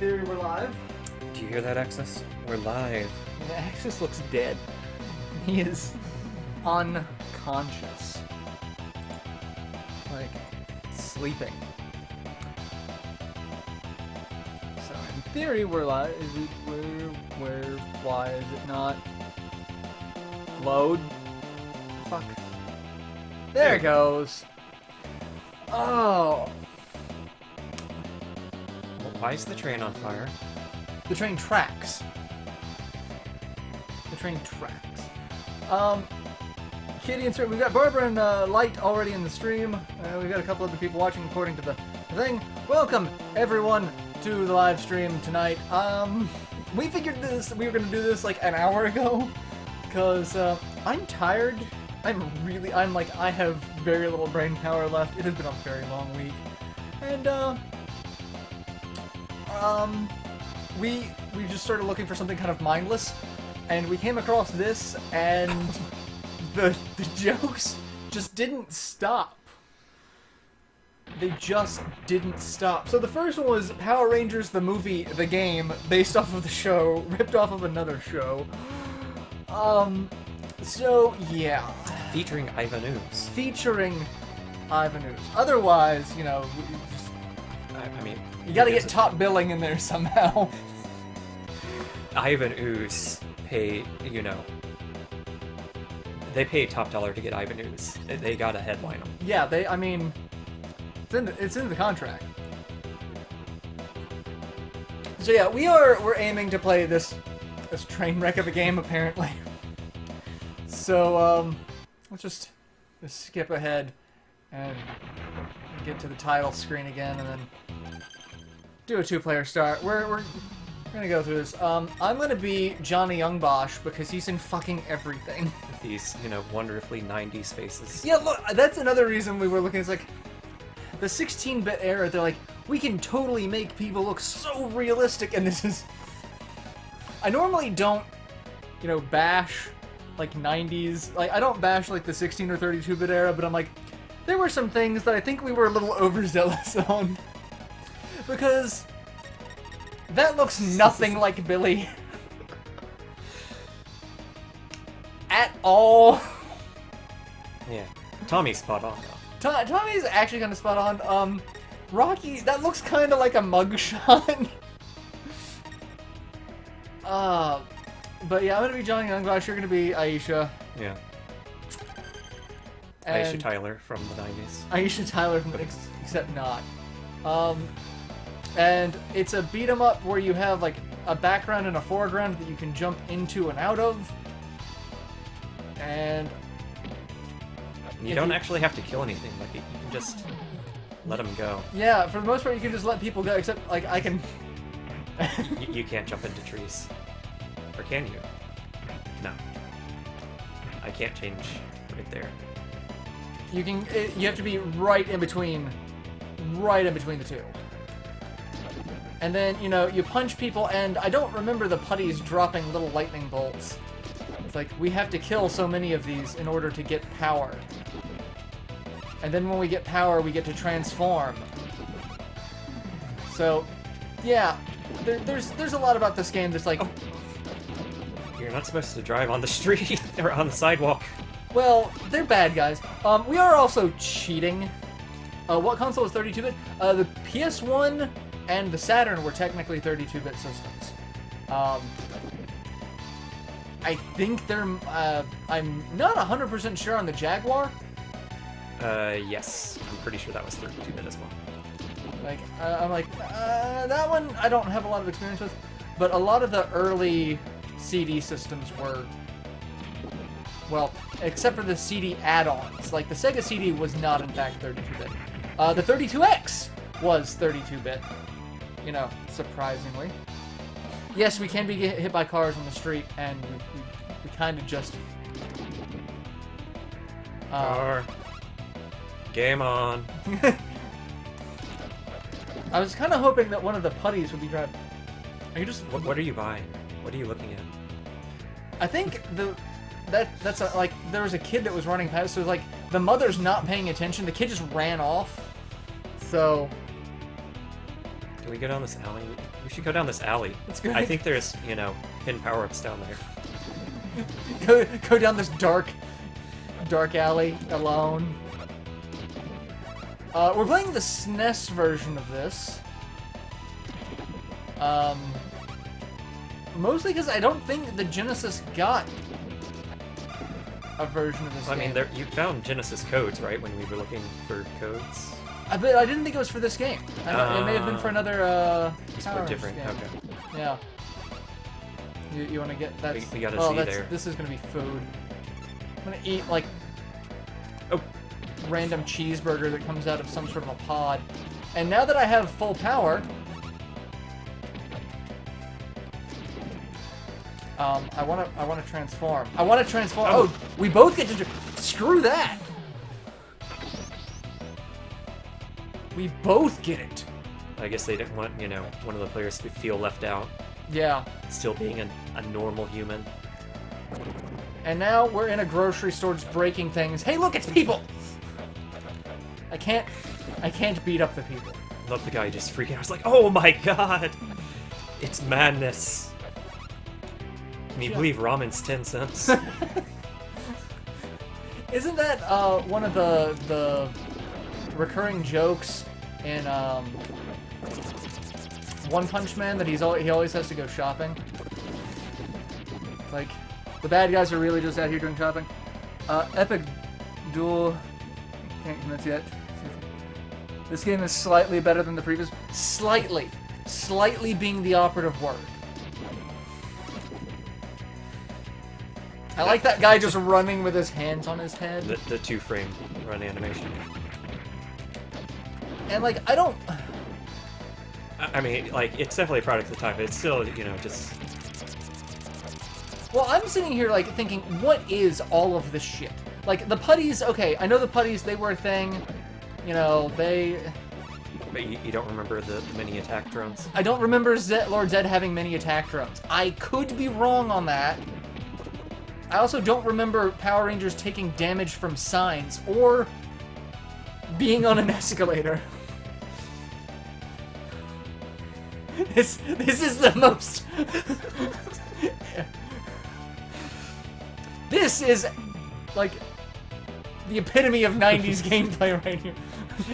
theory, we're live. Do you hear that, Exus? We're live. The Exus looks dead. He is unconscious. Like, sleeping. So, in theory, we're live. Is it why is it not? Load? Fuck. There it goes. Oh. Why is the train on fire? The train tracks. The train tracks. Kitty and we've got Barbara and Light already in the stream. We've got a couple other people watching according to the thing. Welcome everyone to the live stream tonight. We figured we were gonna do this like an hour ago because I'm tired. I have very little brain power left. It has been a very long week, and we just started looking for something kind of mindless, and we came across this, and the jokes just didn't stop. They just didn't stop. So the first one was Power Rangers the movie, the game, based off of the show, ripped off of another show. So yeah. Featuring Ivan Ooze. Featuring Ivan Ooze. Otherwise, you know, I mean, you gotta get top billing in there somehow. Ivan Ooze pay, you know, they pay top dollar to get Ivan Ooze. They gotta headline them. Yeah, I mean, it's in the contract. So yeah, we're aiming to play this train wreck of a game apparently. So let's just skip ahead and get to the title screen again, and then do a two-player start. We're gonna go through this. I'm gonna be Johnny Youngbosh because he's in fucking everything. These, you know, wonderfully 90s faces. Yeah, look, that's another reason we were looking. It's like the 16-bit era. They're like, we can totally make people look so realistic, and this is. I normally don't, you know, bash like 90s. Like, I don't bash like the 16 or 32-bit era, but I'm like, there were some things that I think we were a little overzealous on. Because that looks nothing like Billy. At all. Yeah. Tommy's spot on, though. Tommy's actually kind of spot on. Rocky, that looks kind of like a mugshot. But yeah, I'm gonna be Johnny Youngbosh, you're gonna be Aisha. Yeah. And Aisha Tyler from the 90s. Aisha Tyler from except not. And it's a beat 'em up where you have like a background and a foreground that you can jump into and out of. And you don't actually have to kill anything. Like, you can just let them go. Yeah, for the most part, you can just let people go. Except, like, I can. You can't jump into trees, or can you? No. I can't change right there. You can. You have to be right in between the two. And then, you know, you punch people, and I don't remember the putties dropping little lightning bolts. It's like, we have to kill so many of these in order to get power. And then when we get power, we get to transform. So, yeah, there's a lot about this game that's like... Oh. You're not supposed to drive on the street, or on the sidewalk. Well, they're bad guys. We are also cheating. What console is 32-bit? The PS1 and the Saturn were technically 32-bit systems. I think they're... I'm not 100% sure on the Jaguar. Yes. I'm pretty sure that was 32-bit as well. Like, I'm like, that one I don't have a lot of experience with, but a lot of the early CD systems were, well, except for the CD add-ons. Like, the Sega CD was not, in fact, 32-bit. The 32X was 32-bit, you know, surprisingly. Yes, we can be hit by cars on the street, and we kind of just... Car. Game on. I was kind of hoping that one of the putties would be driving. Are you just... What are you buying? What are you looking at? I think that's like, there was a kid that was running past, so like, the mother's not paying attention, the kid just ran off. So, Do we go down this alley? We should go down this alley. Let's go. I think there's, you know, hidden power-ups down there. Go down this dark alley alone. We're playing the SNES version of this. Mostly because I don't think the Genesis got a version of this I game. mean, you found Genesis codes, right, when we were looking for codes? I didn't think it was for this game. It may have been for another, It's Power for Rangers different, game. okay. Yeah. You want to get that? We gotta see there. This is gonna be food. I'm gonna eat like Oh, random cheeseburger that comes out of some sort of a pod. And now that I have full power, I wanna transform. I wanna transform. Oh, we both get to. Screw that. We both get it. I guess they didn't want, you know, one of the players to feel left out, Yeah. still being a normal human. And now we're in a grocery store just breaking things. Hey, look, it's people. I can't beat up the people. Love the guy just freaking out. I was like, oh my god! It's madness. Can you believe ramen's 10 cents? Isn't that one of the recurring jokes in One Punch Man that he always has to go shopping? Like, the bad guys are really just out here doing shopping. Epic Duel. Can't convince yet. This game is slightly better than the previous. Slightly. Slightly being the operative word. I like that guy just running with his hands on his head. The 2-frame run animation. And, like, I don't... I mean, like, it's definitely a product of the time, but it's still, you know, just... Well, I'm sitting here, like, thinking, what is all of this shit? Like, the putties, okay, I know the putties, they were a thing. You know, they... But you don't remember the mini attack drones? I don't remember Lord Zed having many attack drones. I could be wrong on that. I also don't remember Power Rangers taking damage from signs or being on an escalator. This is the most... This is, like, the epitome of 90s gameplay right here.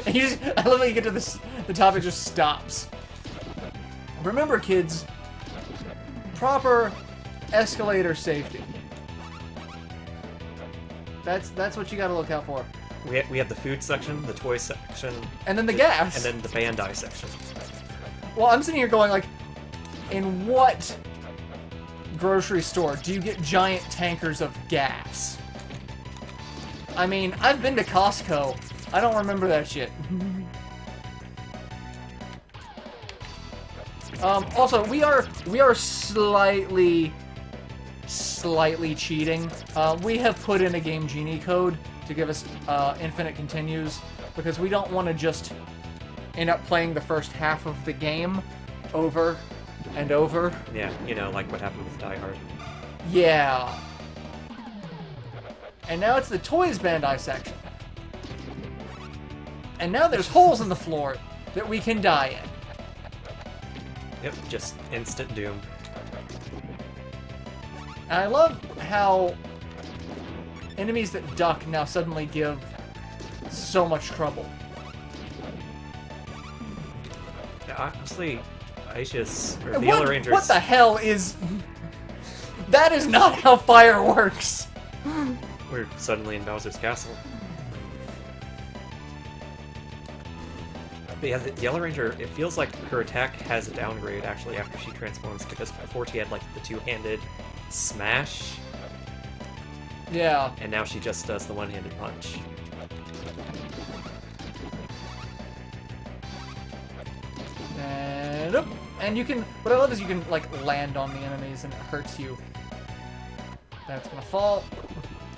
And you just, I love how you get to this, the top, it just stops. Remember, kids, proper escalator safety. That's what you gotta look out for. We have the food section, the toy section, And then the gas. and then the Bandai section. Well, I'm sitting here going, like, in what grocery store do you get giant tankers of gas? I mean, I've been to Costco. I don't remember that shit. Also, we are slightly cheating. We have put in a Game Genie code to give us infinite continues because we don't want to just end up playing the first half of the game over and over. Yeah, you know, like what happened with Die Hard. Yeah. And now it's the Toys Bandai section. And now there's holes in the floor that we can die in. Yep, just instant doom. And I love how enemies that duck now suddenly give so much trouble. Yeah, honestly, Aisha's, or the Yellow Rangers... What the hell is... That is not how fire works! We're suddenly in Bowser's castle. But yeah, the Yellow Ranger, it feels like her attack has a downgrade actually after she transforms, because before she had like the two-handed smash, Yeah. and now she just does the one-handed punch. And up. And you can... What I love is you can, like, land on the enemies and it hurts you. That's gonna fall.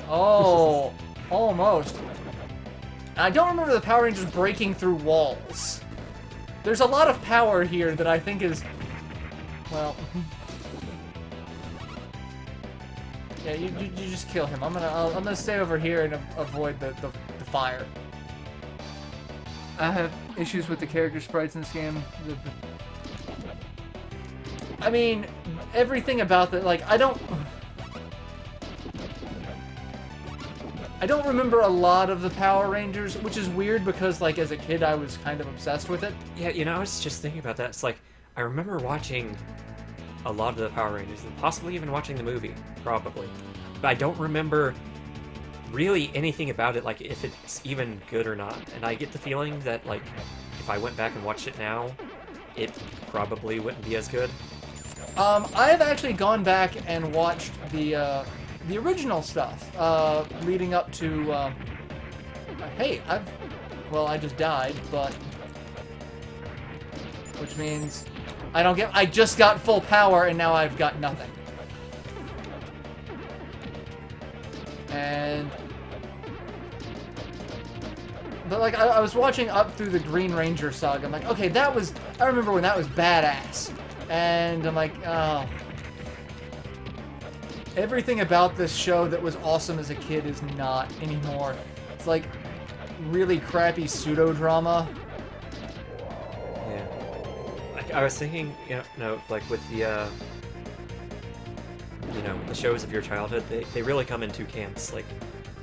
Oh, almost. I don't remember the Power Rangers breaking through walls. There's a lot of power here that I think is... Well... Yeah, you just kill him. I'm gonna stay over here and avoid the fire. I have issues with the character sprites in this game. I mean, everything about that, like, I don't remember a lot of the Power Rangers, which is weird because, like, as a kid, I was kind of obsessed with it. Yeah, you know, I was just thinking about that. It's like, I remember watching a lot of the Power Rangers, and possibly even watching the movie, probably. But I don't remember really anything about it, like, if it's even good or not. And I get the feeling that, like, if I went back and watched it now, it probably wouldn't be as good. I have actually gone back and watched the original stuff, leading up to, hey, I just died, but, which means I just got full power and now I've got nothing. But like, I was watching up through the Green Ranger saga, I'm like, okay, I remember when that was badass. And I'm like, oh. Everything about this show that was awesome as a kid is not anymore. It's like really crappy pseudo-drama. Yeah. I was thinking, like with the, the shows of your childhood, they really come in two camps. Like,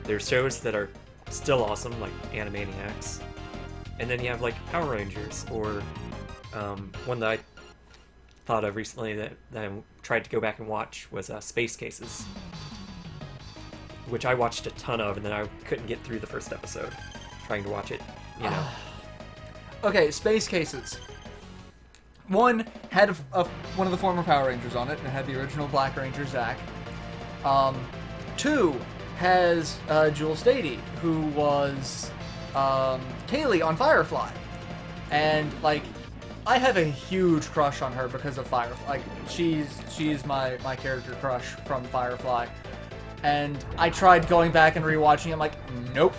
there's shows that are still awesome, like Animaniacs. And then you have, like, Power Rangers, or one that I thought of recently that I tried to go back and watch was Space Cases, which I watched a ton of, and then I couldn't get through the first episode trying to watch it, Okay, Space Cases. One had one of the former Power Rangers on it, and it had the original Black Ranger, Zack. Two has Jewel Stady, who was Kaylee on Firefly. And, like, I have a huge crush on her because of Firefly. Like, she's my character crush from Firefly. And I tried going back and rewatching it, I'm like, nope.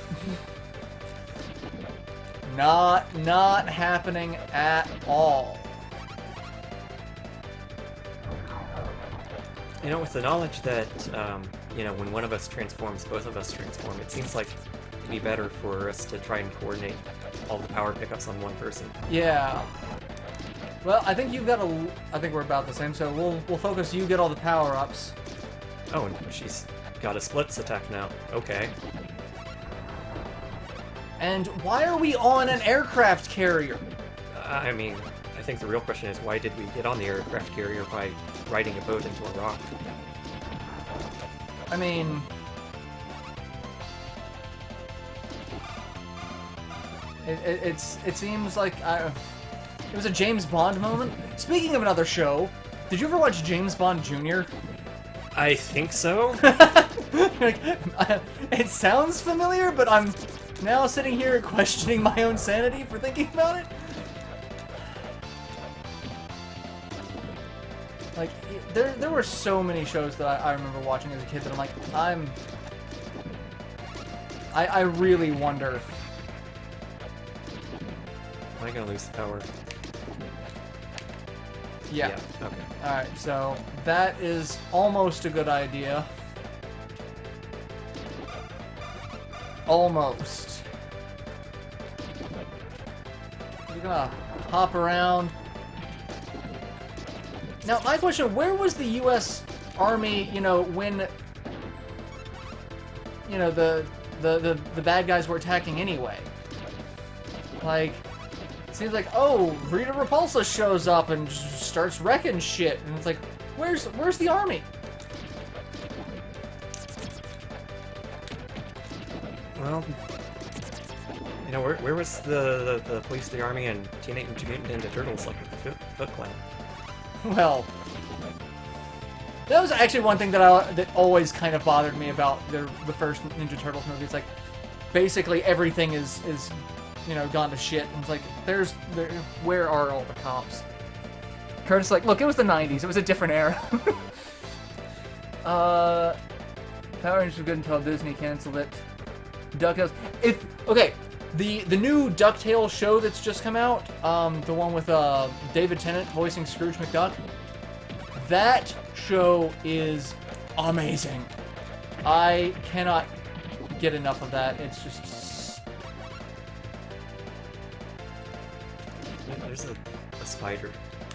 Not happening at all. With the knowledge that, when one of us transforms, both of us transform, it seems like it'd be better for us to try and coordinate all the power pickups on one person. Yeah. Well, I think I think we're about the same, so we'll focus you get all the power-ups. Oh, and she's got a splits attack now. Okay. And why are we on an aircraft carrier? I mean, I think the real question is, why did we get on the aircraft carrier by riding a boat into a rock? I mean, it seems like it was a James Bond moment. Speaking of another show, did you ever watch James Bond Jr.? I think so. It sounds familiar, but I'm now sitting here questioning my own sanity for thinking about it. Like, there were so many shows that I remember watching as a kid that I'm like, I really wonder. Am I gonna lose the power? Yeah. Okay. Alright, so that is almost a good idea. Almost. We're gonna hop around. Now, my question, where was the U.S. Army, when, the bad guys were attacking anyway? Like, it seems like, oh, Rita Repulsa shows up and just starts wrecking shit, and it's like, where's the army? Well, where was the police, the army, and Teenage Mutant Ninja Turtles, like with the Foot Clan? Well, that was actually one thing that always kind of bothered me about the first Ninja Turtles movie. It's like, basically everything is gone to shit. And it's like, where are all the cops? Curtis, like, look, it was the 90s. It was a different era. Power Rangers was good until Disney canceled it. DuckTales. The new DuckTales show that's just come out, the one with David Tennant voicing Scrooge McDuck, that show is amazing. I cannot get enough of that. It's just... There's a spider.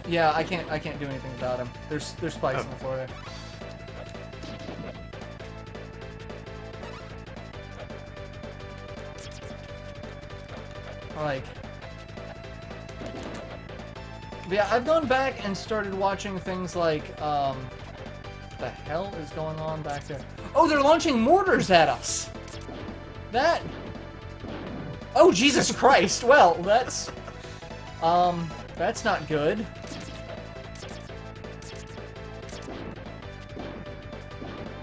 Yeah, I can't do anything about him. There's spikes on the floor there. Like, yeah, I've gone back and started watching things like, what the hell is going on back there? Oh, they're launching mortars at us! That... Oh, Jesus Christ! Well, that's not good.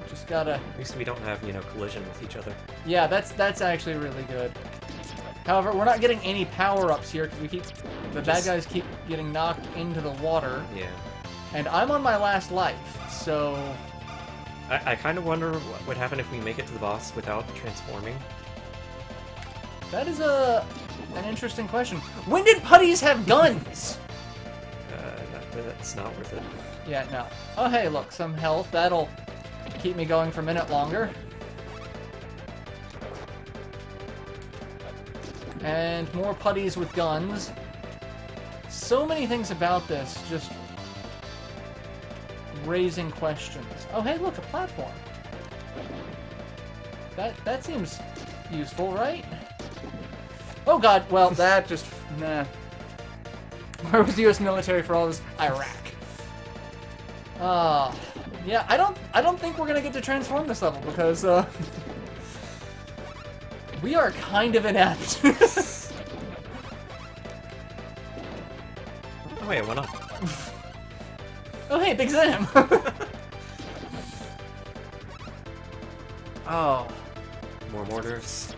Just gotta... At least we don't have, collision with each other. Yeah, that's actually really good. However, we're not getting any power-ups here because the bad guys keep getting knocked into the water. Yeah. And I'm on my last life, so... I kind of wonder what would happen if we make it to the boss without transforming. That is an interesting question. When did putties have guns? That's not worth it. Yeah, no. Oh, hey, look, some health. That'll keep me going for a minute longer. And more putties with guns. So many things about this just raising questions. Oh, hey, look, a platform. That seems useful, right? Oh god, well, that just... nah. Where was the US military for all this? Iraq. Yeah, I don't think we're gonna get to transform this level because, we are kind of inept. Oh wait, why not? Oh hey, Big Sam! Oh. More mortars.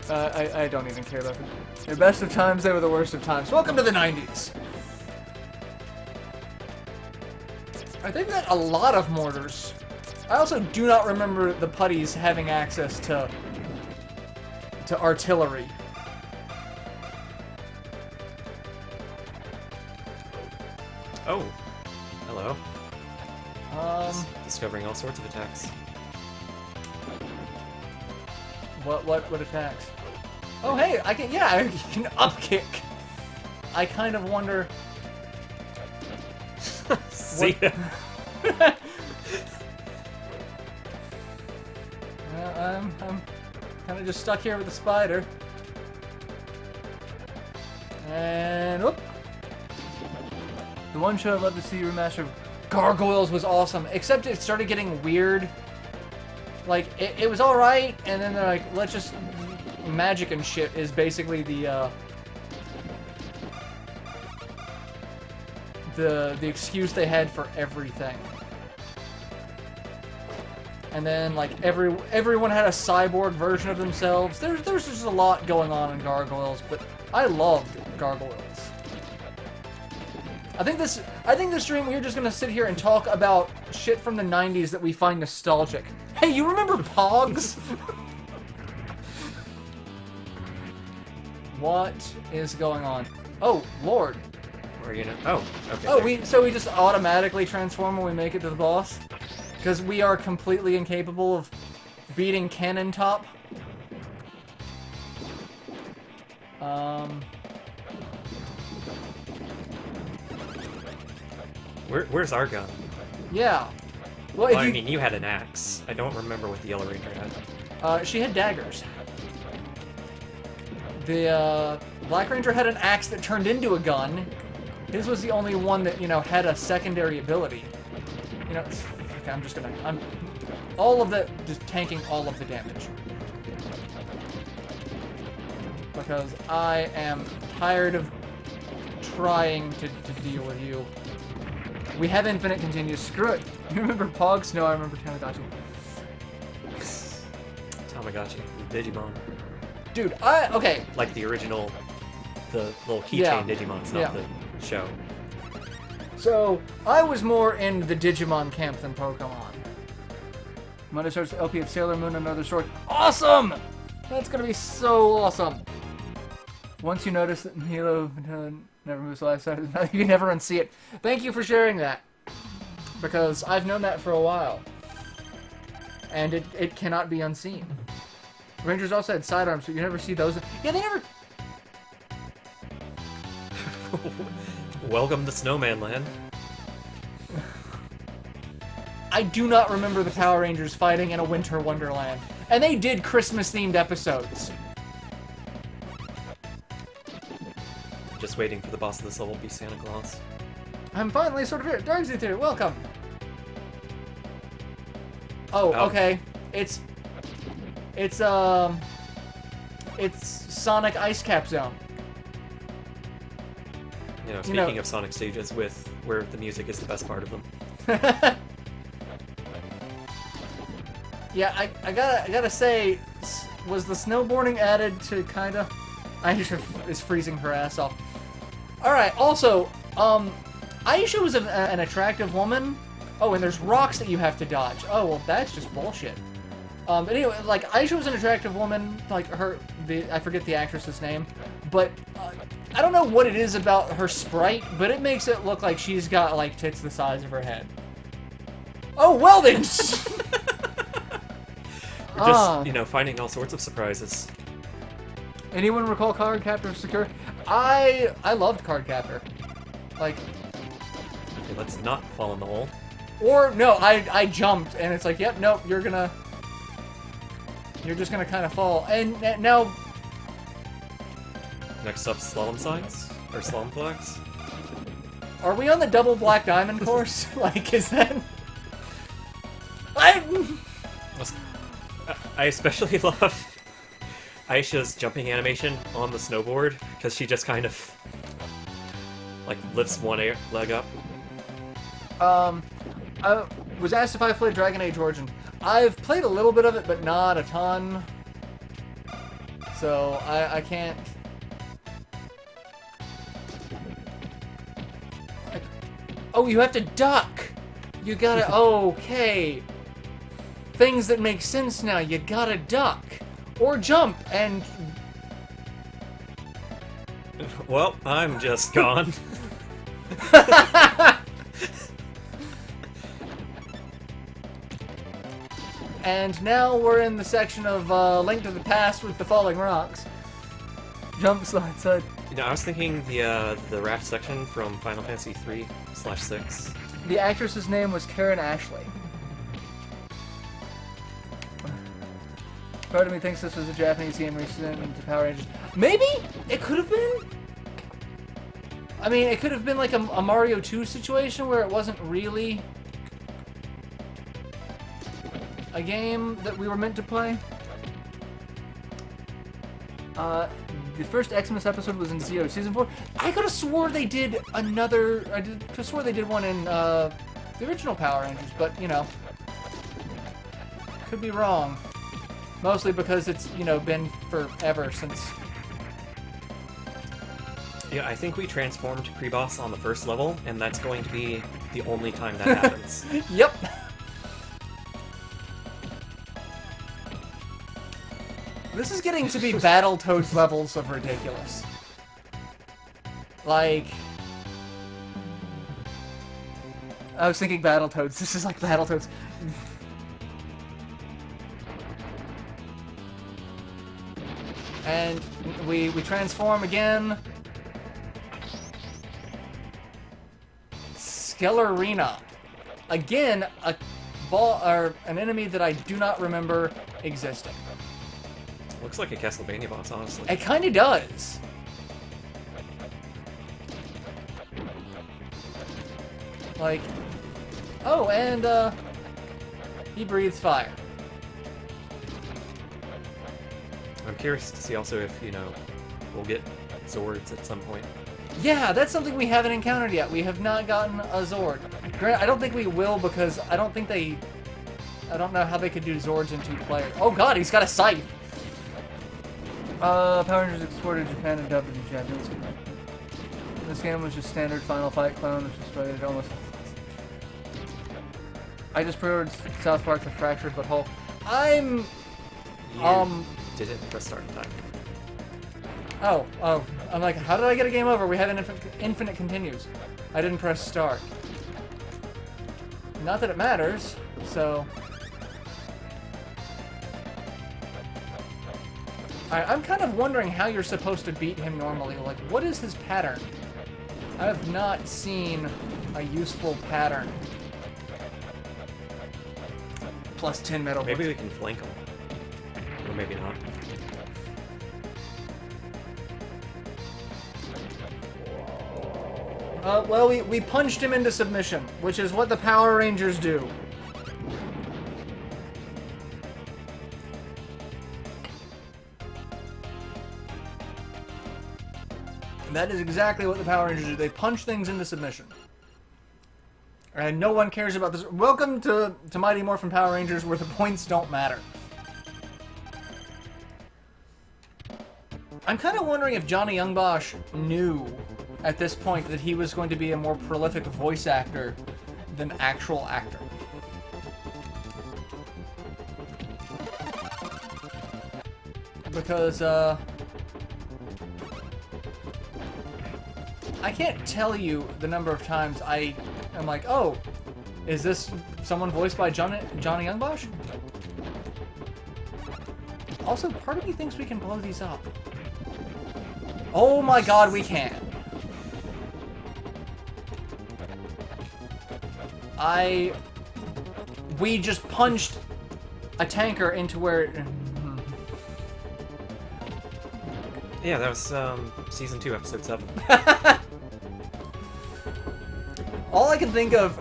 I don't even care about them. The best of times, they were the worst of times. Welcome to the 90s! Alright, they've got a lot of mortars. I also do not remember the putties having access to artillery. Oh. Hello. Discovering all sorts of attacks. What attacks? Oh hey, I can up kick. I kind of wonder. See ya. I'm kind of just stuck here with the spider. And whoop. The one show I'd love to see remastered of Gargoyles was awesome, except it started getting weird. Like, it was alright, and then they're like, let's just... Magic and shit is basically the excuse they had for everything. And then, like, everyone had a cyborg version of themselves. There's just a lot going on in Gargoyles, but I loved Gargoyles. I think this stream we're just gonna sit here and talk about shit from the 90s that we find nostalgic. Hey, you remember Pogs? What is going on? Oh, Lord. Where are you gonna... Oh, okay. Oh, so we just automatically transform when we make it to the boss? Because we are completely incapable of beating Cannon Top? Where's our gun? Yeah. Well, I mean, you had an axe. I don't remember what the Yellow Ranger had. She had daggers. The Black Ranger had an axe that turned into a gun. His was the only one that, had a secondary ability. Okay, I'm all of the, just tanking all of the damage. Because I am tired of trying to deal with you. We have infinite continues. Screw it. You remember Pogs? No, I remember Tamagotchi. Tamagotchi. Digimon. Dude, okay. Like the original, the little keychain Digimons, not the show. So, I was more in the Digimon camp than Pokemon. Monday starts the LP of Sailor Moon and Another Story. Awesome! That's gonna be so awesome. Once you notice that Halo never moves live side, you can never unsee it. Thank you for sharing that. Because I've known that for a while. And it cannot be unseen. Rangers also had sidearms, so you never see those. Yeah, they never... Welcome to Snowman Land. I do not remember the Power Rangers fighting in a winter wonderland. And they did Christmas-themed episodes. Just waiting for the boss of this level to be Santa Claus. I'm finally sort of here. Darkseid here, welcome. Oh, okay. It's Sonic Ice Cap Zone. You know, speaking of Sonic stages, with where the music is the best part of them. Yeah, I gotta say, was the snowboarding added to kinda? Aisha is freezing her ass off. All right. Also, Aisha was an attractive woman. Oh, and there's rocks that you have to dodge. Oh, well, that's just bullshit. But anyway, like, Aisha was an attractive woman. Like, I forget the actress's name. But, I don't know what it is about her sprite, but it makes it look like she's got, like, tits the size of her head. Oh, well then! We're just, you know, finding all sorts of surprises. Anyone recall Card Captor Secure? I loved Card Captor. Like... Okay, let's not fall in the hole. Or, no, I jumped, and it's like, yep, nope, you're just gonna kind of fall. And now... Next up, slalom signs? Or slalom flags? Are we on the double black diamond course? Like, is that... I especially love Aisha's jumping animation on the snowboard, because she just kind of, like, lifts one leg up. I was asked if I played Dragon Age Origin. I've played a little bit of it, but not a ton. So, I can't... Oh, you have to duck! You gotta... Okay. Things that make sense now. You gotta duck. Or jump, and... Well, I'm just gone. And now we're in the section of Link to the Past with the falling rocks. Jump, slide, side. You know, I was thinking the raft section from Final Fantasy 3/6. The actress's name was Karen Ashley. Part of me thinks this was a Japanese game recent to Power Rangers. Maybe? It could have been? I mean, it could have been like a Mario 2 situation where it wasn't really a game that we were meant to play. The first Xmas episode was in Zeo Season 4. I could have swore they did another... I could have swore they did one in the original Power Rangers, but, you know. Could be wrong. Mostly because it's, you know, been forever since... Yeah, I think we transformed pre-boss on the first level, and that's going to be the only time that happens. Yep! This is getting to be Battletoads levels of ridiculous. Like... I was thinking Battletoads. This is like Battletoads. And we transform again. Skellerina. Again, a ball or an enemy that I do not remember existing. Looks like a Castlevania boss, honestly. It kind of does. Like, oh, and he breathes fire. I'm curious to see also if, you know, we'll get Zords at some point. Yeah, that's something we haven't encountered yet. We have not gotten a Zord. I don't think we will because I don't know how they could do Zords in 2 players. Oh god, he's got a scythe! Power Rangers exported to Japan and dubbed into Japanese. This game was just standard Final Fight clone, which destroyed it almost. I just pre-ordered South Park The Fractured But Whole. I'm... Didn't press start in time. Oh. I'm like, how did I get a game over? We have an infinite continues. I didn't press start. Not that it matters, so... Alright, I'm kind of wondering how you're supposed to beat him normally. Like, what is his pattern? I have not seen a useful pattern. Plus 10 metal. Maybe we can flank them. Or maybe not. Well, we punched him into submission, which is what the Power Rangers do. That is exactly what the Power Rangers do. They punch things into submission. And no one cares about this. Welcome to Mighty Morphin Power Rangers, where the points don't matter. I'm kind of wondering if Johnny Youngbosch knew at this point that he was going to be a more prolific voice actor than actual actor. Because, I can't tell you the number of times I am like, oh, is this someone voiced by Johnny Youngbosch? Also, part of me thinks we can blow these up. Oh my god, we can. We just punched a tanker into where... Yeah, that was season 2, episode 7. All I can think of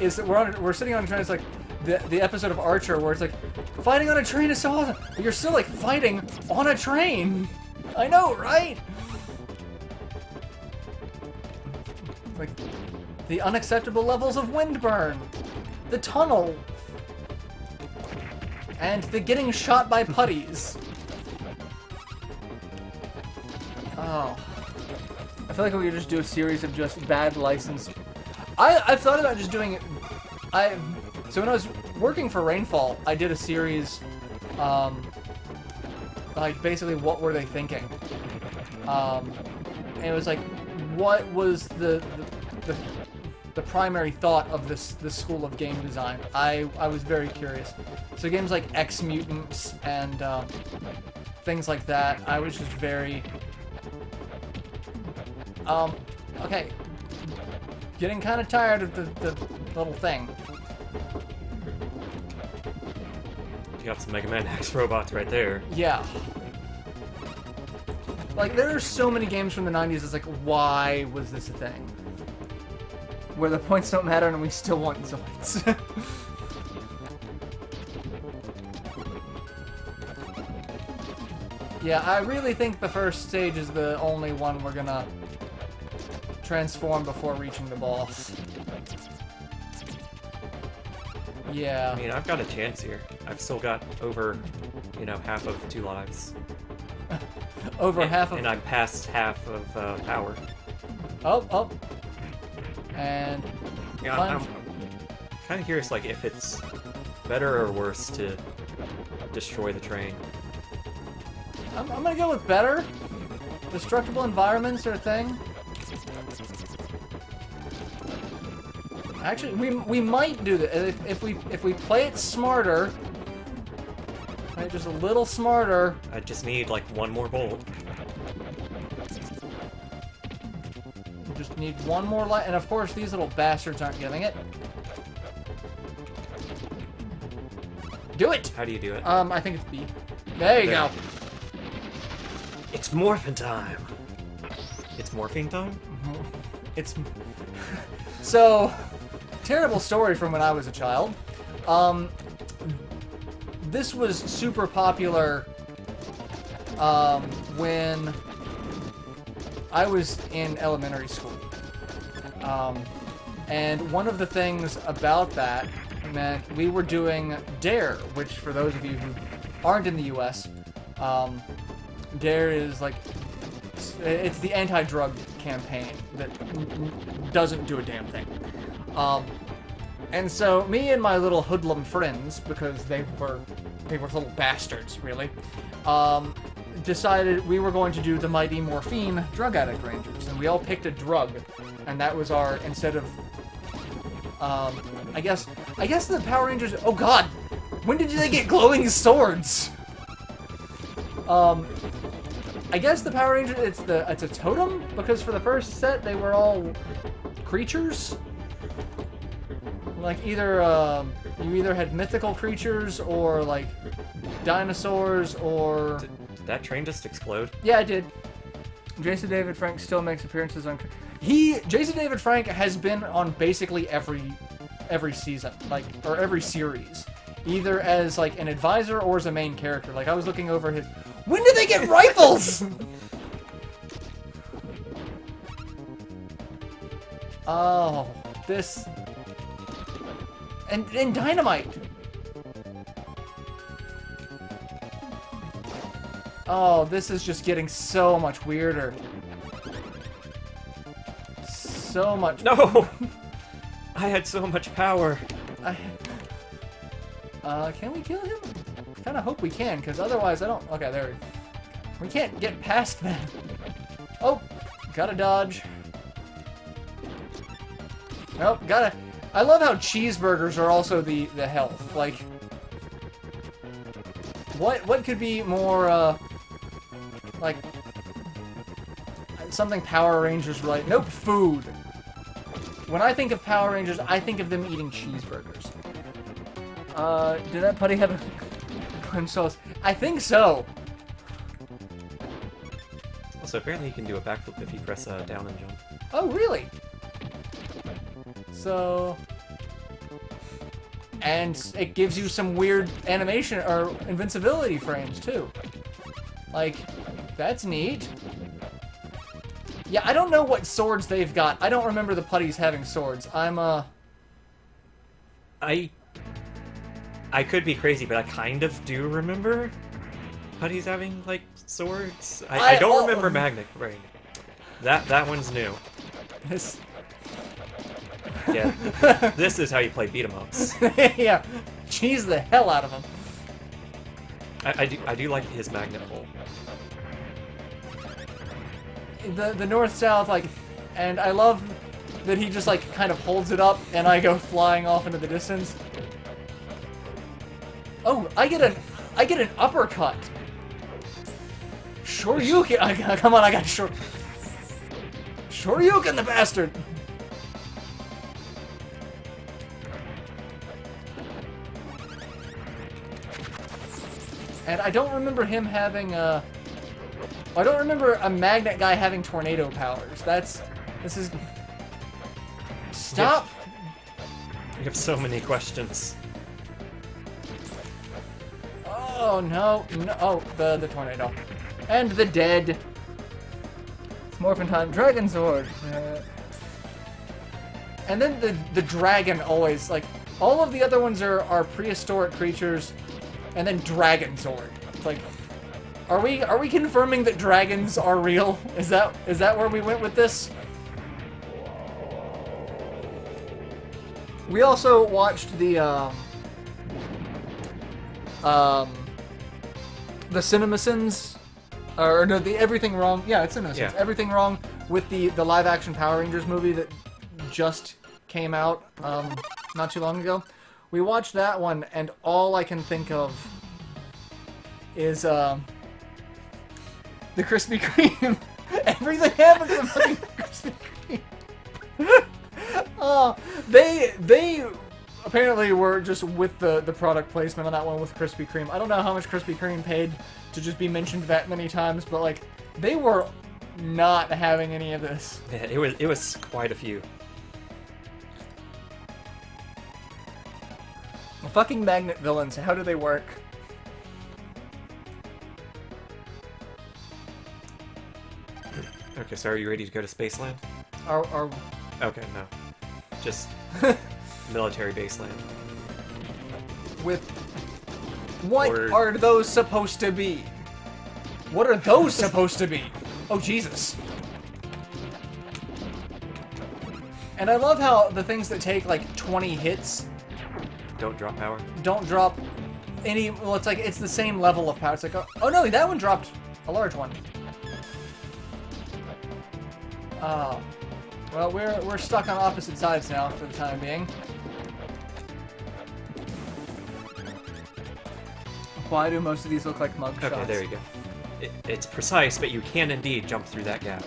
is that we're sitting on a train. It's like the episode of Archer where it's like, fighting on a train is so awesome, but you're still like fighting on a train. I know, right? Like the unacceptable levels of windburn, the tunnel, and the getting shot by putties. Oh. I feel like we could just do a series of just bad license. I've thought about just doing it. So when I was working for Rainfall, I did a series, like basically what were they thinking? And it was like, what was the primary thought of this school of game design? I was very curious. So games like X Mutants and things like that, I was just very okay. Getting kind of tired of the little thing. You got some Mega Man X robots right there. Yeah. Like, there are so many games from the 90s, it's like, why was this a thing? Where the points don't matter and we still want Zoids. Yeah, I really think the first stage is the only one we're gonna transform before reaching the boss. Yeah. I mean, I've got a chance here. I've still got over, half of 2 lives. Half of... And I'm past half of power. Oh. And... Yeah, I'm kind of curious, like, if it's better or worse to destroy the train. I'm gonna go with better. Destructible environments are a thing. Actually, we might do that if we play it smarter. Play it just a little smarter. I just need like one more bolt. You just need one more light, and of course these little bastards aren't getting it. Do it. How do you do it? I think it's B. There you go. It's Morphin time. It's morphing time? It's... So, terrible story from when I was a child. This was super popular when I was in elementary school. And one of the things about that meant we were doing DARE, which for those of you who aren't in the US, DARE is like, it's the anti-drug campaign that doesn't do a damn thing. And so me and my little hoodlum friends, because they were little bastards, really, decided we were going to do the Mighty Morphin Drug Addict Rangers, and we all picked a drug, and that was our, instead of, I guess the Power Rangers, oh god, when did they get glowing swords? I guess the Power Ranger, it's a totem, because for the first set they were all creatures. Like either you either had mythical creatures or like dinosaurs or. Did that train just explode? Yeah, it did. Jason David Frank still makes appearances on. Jason David Frank has been on basically every season, like, or every series, either as like an advisor or as a main character. Like I was looking over his. When did they get rifles? Oh, this and dynamite. Oh, this is just getting so much weirder. So much. No! I had so much power. Can we kill him? I kind of hope we can, because otherwise I don't... Okay, there we can't get past that. Oh, gotta dodge. Nope, gotta... I love how cheeseburgers are also the health. Like, what could be more, like, something Power Rangers related? Nope, food. When I think of Power Rangers, I think of them eating cheeseburgers. Did that putty have a glimpse sauce? I think so. Also, apparently you can do a backflip if you press down and jump. Oh, really? So... And it gives you some weird animation or invincibility frames, too. Like, that's neat. Yeah, I don't know what swords they've got. I don't remember the putties having swords. I could be crazy, but I kind of do remember putties having, like, swords. I don't remember Magnet. Right. That one's new. This... Yeah. This is how you play beat-em-ups. Yeah. Cheese the hell out of him. I do like his magnet pole. The north-south, like, and I love that he just, like, kind of holds it up and I go flying off into the distance. Oh, I get an uppercut. Shoryuken. Come on, I got Shoryuken, the bastard. And I don't remember him having I don't remember a magnet guy having tornado powers. This is... Stop! You have so many questions. Oh, no. Oh, the tornado. And the dead. It's Morphin time. Dragon Sword. And then the dragon always, like, all of the other ones are prehistoric creatures, and then Dragon Sword. It's like... Are we confirming that dragons are real? Is that where we went with this? We also watched the CinemaSins, or no, the Everything Wrong. Yeah, it's CinemaSins. Yeah. Everything Wrong with the live action Power Rangers movie that just came out not too long ago. We watched that one, and all I can think of is the Krispy Kreme. Everything happens in fucking Krispy Kreme. Oh, they apparently were just with the product placement on that one with Krispy Kreme. I don't know how much Krispy Kreme paid to just be mentioned that many times, but like they were not having any of this. Yeah, it was quite a few. Fucking magnet villains. How do they work? Okay, so are you ready to go to Spaceland? Are Okay, no. Just military baseland. with what are those supposed to be? What are those supposed to be? Oh Jesus! And I love how the things that take like 20 hits Don't drop power. don't drop any. Well, it's like it's the same level of power. It's like oh no, that one dropped a large one. Well, we're stuck on opposite sides now for the time being. Why do most of these look like mug shots? Okay, there you go. it's precise, but you can indeed jump through that gap.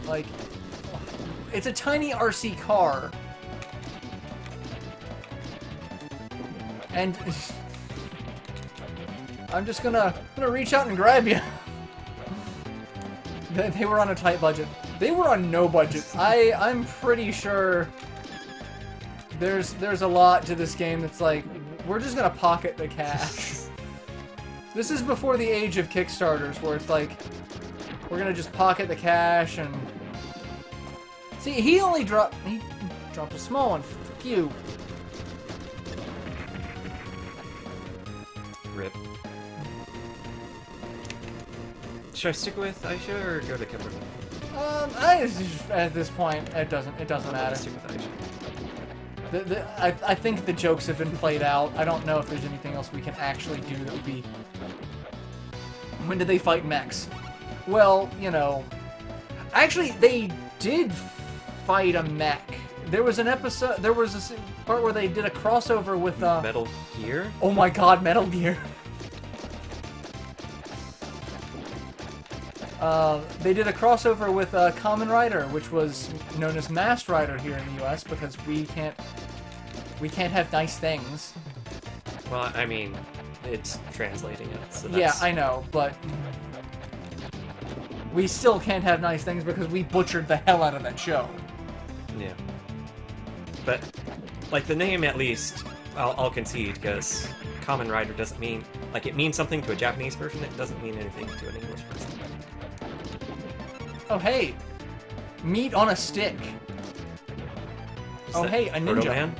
Like, it's a tiny RC car. And I'm just gonna reach out and grab you. They were on a tight budget. They were on no budget. I'm pretty sure there's a lot to this game that's like, we're just gonna pocket the cash. This is before the age of Kickstarters, where it's like, we're gonna just pocket the cash and... See, he dropped a small one. Fuck you. Rip. Should I stick with Aisha or go to Kimberly? At this point, it doesn't matter. Stick with Aisha. I think the jokes have been played out. I don't know if there's anything else we can actually do that would be... When did they fight mechs? Well, you know... Actually, they did fight a mech. There was an episode... There was a part where they did a crossover with... Metal Gear? Oh my god, Metal Gear. They did a crossover with Kamen Rider, which was known as Masked Rider here in the US, because we can't have nice things. Well, I mean, it's translating it, so that's... Yeah, I know, but we still can't have nice things because we butchered the hell out of that show. Yeah. But, like, the name at least, I'll concede, because Kamen Rider doesn't mean... Like, it means something to a Japanese person, it doesn't mean anything to an English person. Oh, hey! Meat on a stick. Oh, hey, a ninja. Proto-Man?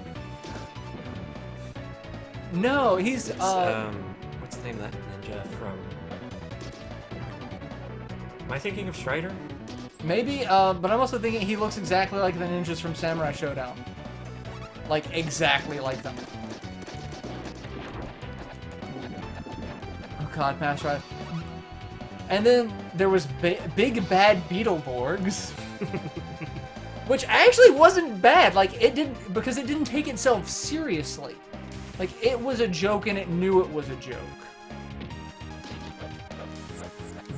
No, he's, what's the name of that ninja from... Am I thinking of Strider? Maybe, but I'm also thinking he looks exactly like the ninjas from Samurai Showdown. Like, exactly like them. Oh god, Mass Rider. And then there was Big Bad Beetleborgs. Which actually wasn't bad. Like, it didn't... Because it didn't take itself seriously. Like, it was a joke and it knew it was a joke.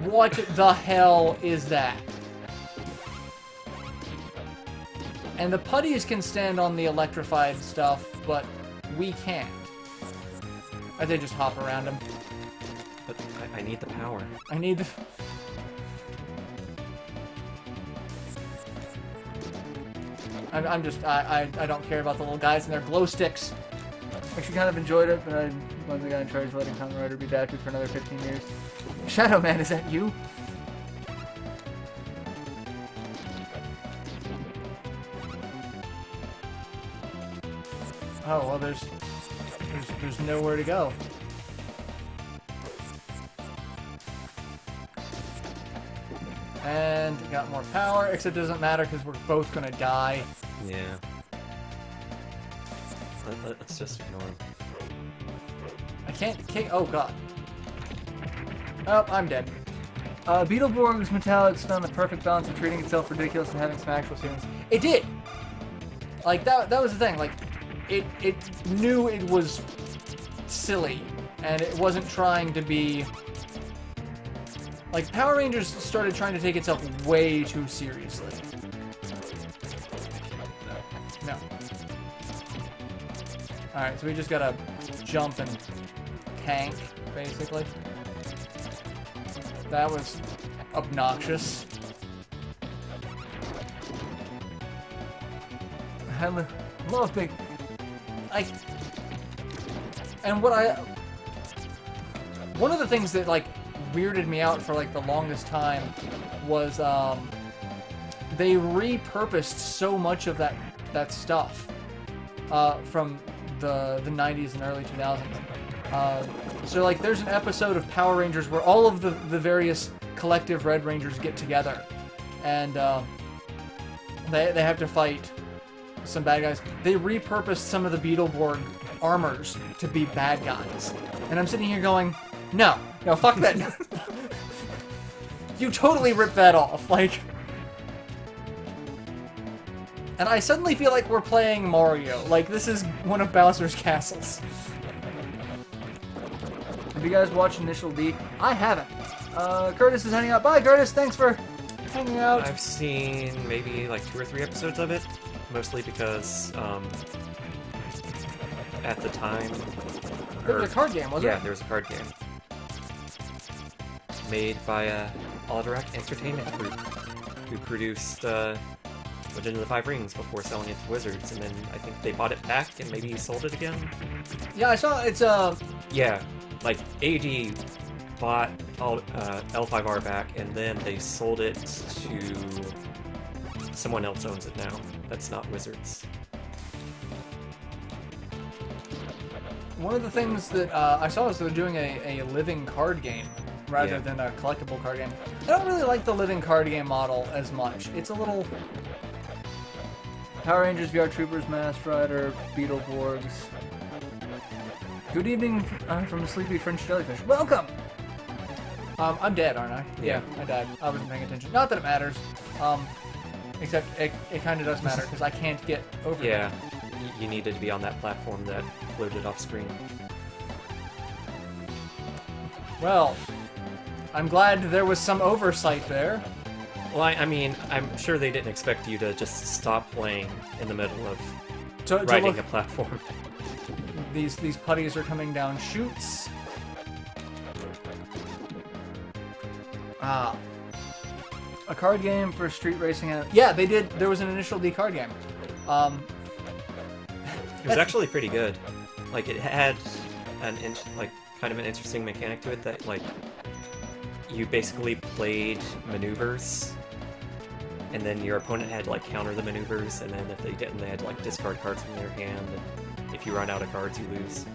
What the hell is that? And the putties can stand on the electrified stuff, but we can't. Or they just hop around them. But I need the power. I need the... I'm just... I don't care about the little guys and their glow sticks. Actually kind of enjoyed it, but I wasn't the guy in charge of letting Kamen Rider be adapted for another 15 years. Shadow Man, is that you? Oh, well, there's nowhere to go. And got more power, except it doesn't matter because we're both gonna die. Yeah. Let's just ignore him. I can't kick. Oh god. Oh, I'm dead. Beetleborg's Metallics found the perfect balance of treating itself ridiculous and having some actual feelings. It did. Like that was the thing. Like, it knew it was silly, and it wasn't trying to be. Like, Power Rangers started trying to take itself way too seriously. No. Alright, so we just gotta jump and tank, basically. That was obnoxious. I love big... And one of the things that, like, weirded me out for, like, the longest time was, they repurposed so much of that stuff, from the 90s and early 2000s. So, like, there's an episode of Power Rangers where all of the various collective Red Rangers get together, and, they have to fight some bad guys. They repurposed some of the Beetleborg armors to be bad guys. And I'm sitting here going, no, fuck that. You totally ripped that off, like... And I suddenly feel like we're playing Mario. Like, this is one of Bowser's castles. Have you guys watched Initial D? I haven't. Curtis is hanging out. Bye, Curtis. Thanks for hanging out. I've seen maybe like 2 or 3 episodes of it, mostly because at the time... There was a card game, wasn't it? Yeah, there was a card game. Made by MarauderEX Entertainment Group, who produced Legend of the Five Rings before selling it to Wizards, and then I think they bought it back and maybe sold it again. Yeah, I saw it's Yeah, like AD bought L5R back, and then they sold it to someone else owns it now. That's not Wizards. one of the things that I saw is they're doing a living card game rather than a collectible card game. I don't really like the living card game model as much. It's a little... Power Rangers, VR Troopers, Masked Rider, Beetleborgs. Good evening from the sleepy French jellyfish. Welcome! I'm dead, aren't I? Yeah, I died. I wasn't paying attention. Not that it matters. Except it kind of does matter because I can't get over Yeah, you needed to be on that platform that floated off screen. Well, I'm glad there was some oversight there. Well, I mean, I'm sure they didn't expect you to just stop playing in the middle of riding a platform. These putties are coming down chutes. A card game for street racing. Yeah, they did. There was an Initial D card game. It was actually pretty good. Like, it had kind of an interesting mechanic to it that, like, you basically played maneuvers, and then your opponent had to, like, counter the maneuvers, and then if they didn't, they had to, like, discard cards from their hand, and if you run out of cards, you lose.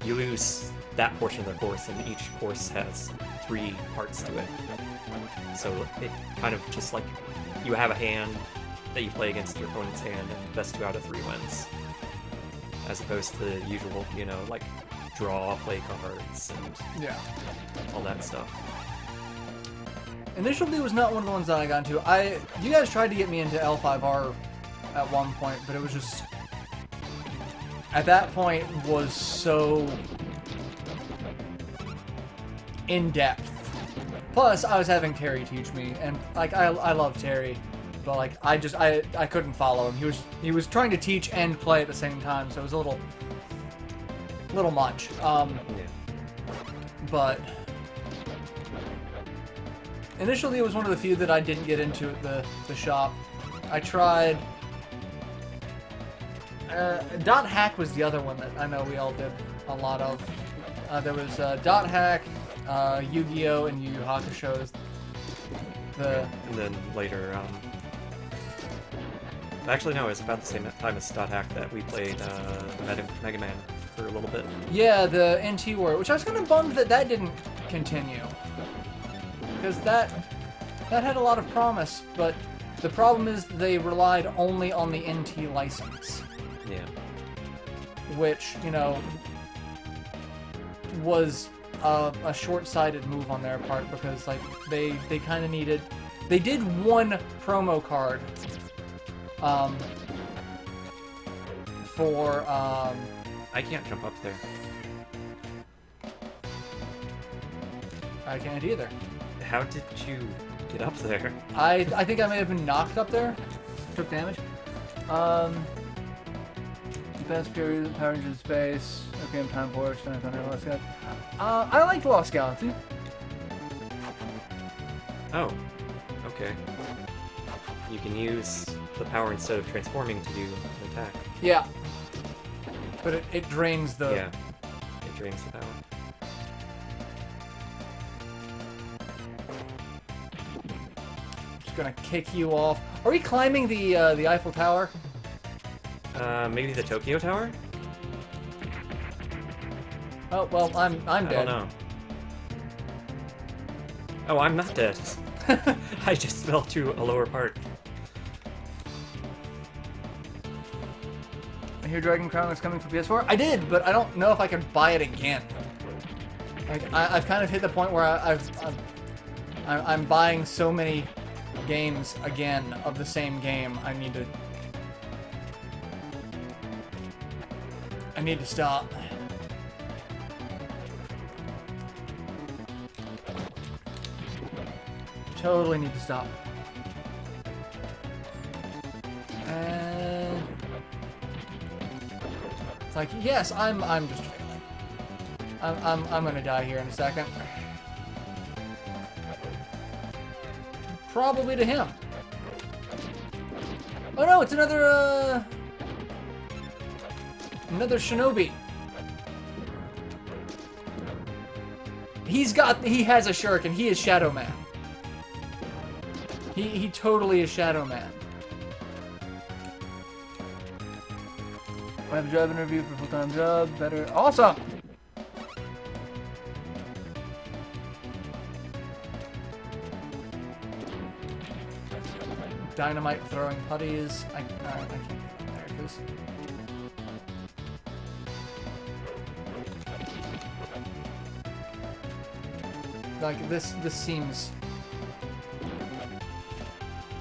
You lose that portion of the course, and each course has 3 parts to it. So it kind of just, like, you have a hand that you play against your opponent's hand, and best 2 out of 3 wins. As opposed to the usual, you know, like, draw, play cards, and all that stuff. Initial D was not one of the ones that I got into. You guys tried to get me into L5R at one point, but it was just... At that point, was so... in-depth. Plus, I was having Terry teach me, and, like, I love Terry, but, like, I couldn't follow him. He was trying to teach and play at the same time, so it was a little much. But initially, it was one of the few that I didn't get into at the shop. I tried. Dot Hack was the other one that I know we all did a lot of. There was Dot Hack, Yu-Gi-Oh, and Yu Yu Hakusho. And then later, actually no, it was about the same time as Dot Hack that we played Mega Man for a little bit. Yeah, the NT War, which I was kind of bummed that didn't continue. Because that had a lot of promise, but the problem is they relied only on the NT license. Yeah. Which, you know, was a short-sighted move on their part because, like, they kind of needed... They did one promo card for... I can't jump up there. I can't either. How did you get up there? I think I may have been knocked up there. Took damage. Best period of Power Rangers Space. Okay, I'm Time Force. Lost Galaxy. I liked Lost Galaxy. Oh, okay. You can use the power instead of transforming to do an attack. Yeah. But it drains the... Yeah, it drains the power. Just gonna kick you off. Are we climbing the Eiffel Tower? Maybe the Tokyo Tower? Oh, well, I'm dead. I don't know. Oh, I'm not dead. I just fell to a lower part. I hear Dragon Crown is coming for PS4. I did, but I don't know if I can buy it again. Like, I've kind of hit the point where I'm buying so many games again of the same game. I need to stop. totally need to stop. And it's like, yes, I'm just failing. I'm gonna die here in a second. Probably to him. Oh no, it's another shinobi. He has a shuriken. He is Shadow Man. He totally is Shadow Man. I have a job interview for a full-time job. Better. Awesome! Dynamite throwing putties. I can't get there because like this seems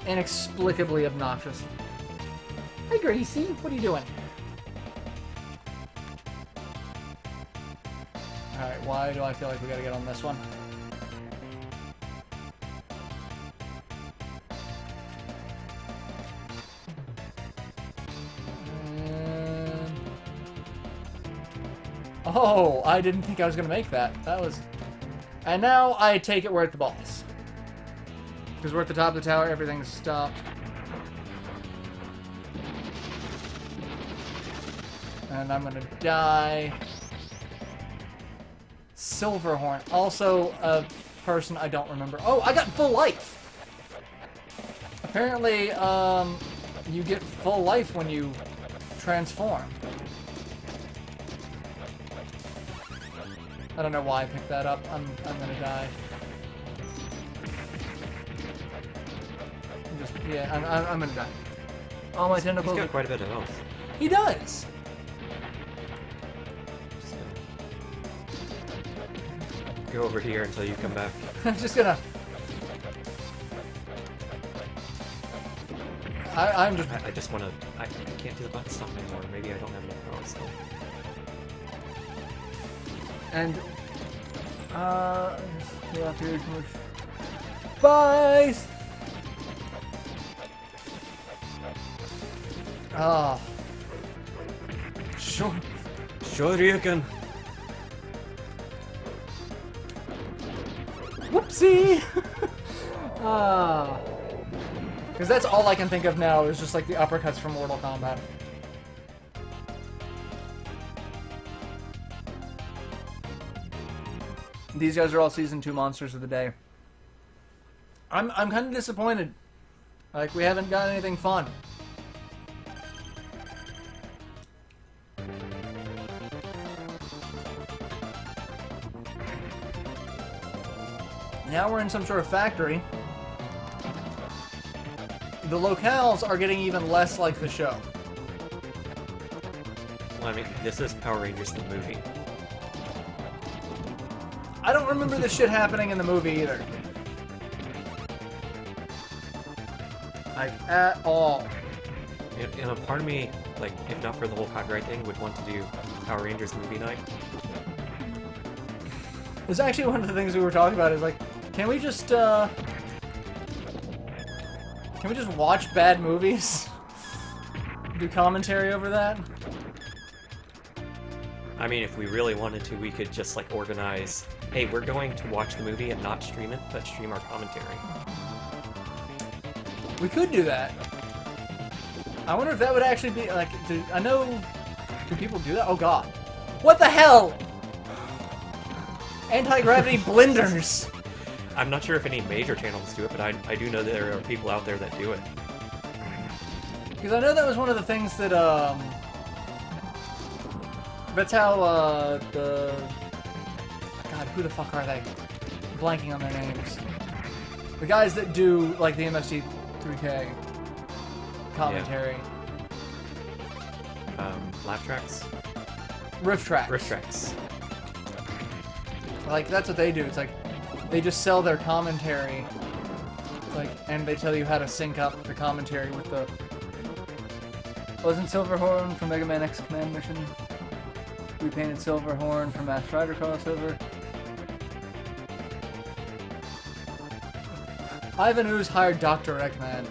inexplicably obnoxious. Hey Gracie, what are you doing? Alright, why do I feel like we gotta get on this one? Oh, I didn't think I was gonna make that. That was... And now I take it we're at the boss. Because we're at the top of the tower, everything's stopped. And I'm gonna die. Silverhorn. Also a person I don't remember. Oh, I got full life! Apparently, you get full life when you transform. I don't know why I picked that up. I'm gonna die. I'm gonna die. All my tentacles. He's got quite a bit of health. He does. So, go over here until you come back. I'm just gonna. I'm just. I just want to. I can't do the button stop anymore. Maybe I don't have enough power still. And just get off here too much. Bye. Ah. Sure. Shoryuken. Whoopsie. Ah. Because that's all I can think of now is just like the uppercuts from Mortal Kombat. These guys are all Season 2 monsters of the day. I'm kind of disappointed. Like, we haven't got anything fun. Now we're in some sort of factory. The locales are getting even less like the show. Well, I mean, this is Power Rangers the movie. I don't remember this shit happening in the movie either. Like, at all. And a part of me, like, if not for the whole copyright thing, would want to do Power Rangers movie night. It's actually one of the things we were talking about is like, can we just watch bad movies? Do commentary over that? I mean, if we really wanted to, we could just, like, organize, hey, we're going to watch the movie and not stream it, but stream our commentary. We could do that. I wonder if that would actually be, like, do people do that? Oh god. What the hell? Anti-gravity blenders! I'm not sure if any major channels do it, but I do know that there are people out there that do it. Because I know that was one of the things that, that's how, God, who the fuck are they? I'm blanking on their names. The guys that do, like, the MST 3K commentary. Yeah. Laugh tracks? Riff tracks. Riff tracks. Like, that's what they do. It's like, they just sell their commentary, like, and they tell you how to sync up the commentary with the... Wasn't Silverhorn from Mega Man X Command Mission? Repainted Silverhorn from Masked Rider crossover. Ivan Ooze hired Dr. Eggman.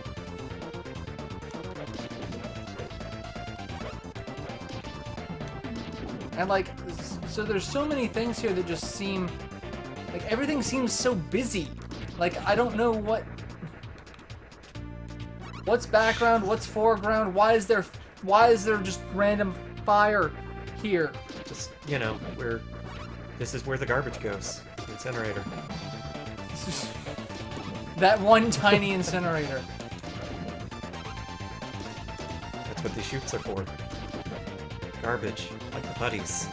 And like, so there's so many things here that just seem, like everything seems so busy. Like, I don't know what's background, what's foreground, why is there just random fire here? Just, you know, this is where the garbage goes. The incinerator. That one tiny incinerator. That's what these chutes are for. Garbage, like the putties.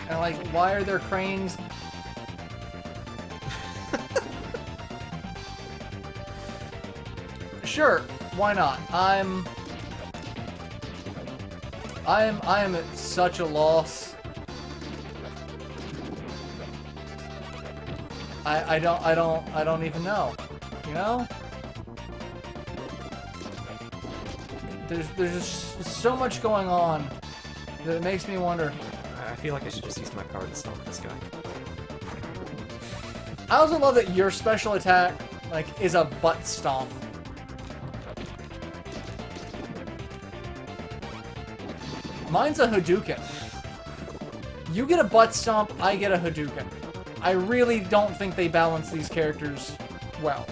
And like, why are there cranes? Sure, why not? I am at such a loss. I don't even know. You know? There's just so much going on that it makes me wonder. I feel like I should just use my power to stomp this guy. I also love that your special attack, like, is a butt stomp. Mine's a Hadouken. You get a butt stomp, I get a Hadouken. I really don't think they balance these characters well.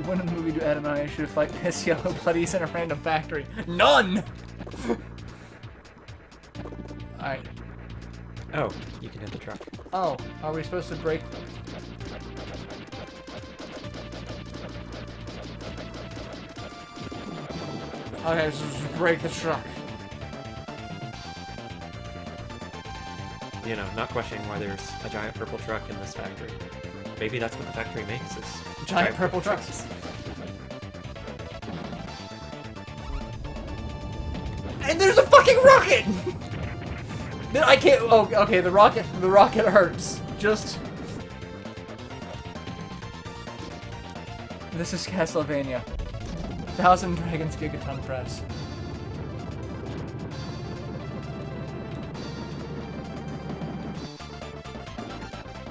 When in the movie do Adam and I should fight piss yellow putties in a random factory? None! Alright. Oh, you can hit the truck. Oh, are we supposed to break? Okay, so just break the truck. You know, not questioning why there's a giant purple truck in this factory. Maybe that's what the factory makes, is Giant purple trucks. And there's a fucking rocket! I can't. Oh, okay. The rocket hurts. Just. This is Castlevania. 1,000 Dragons Gigaton Press.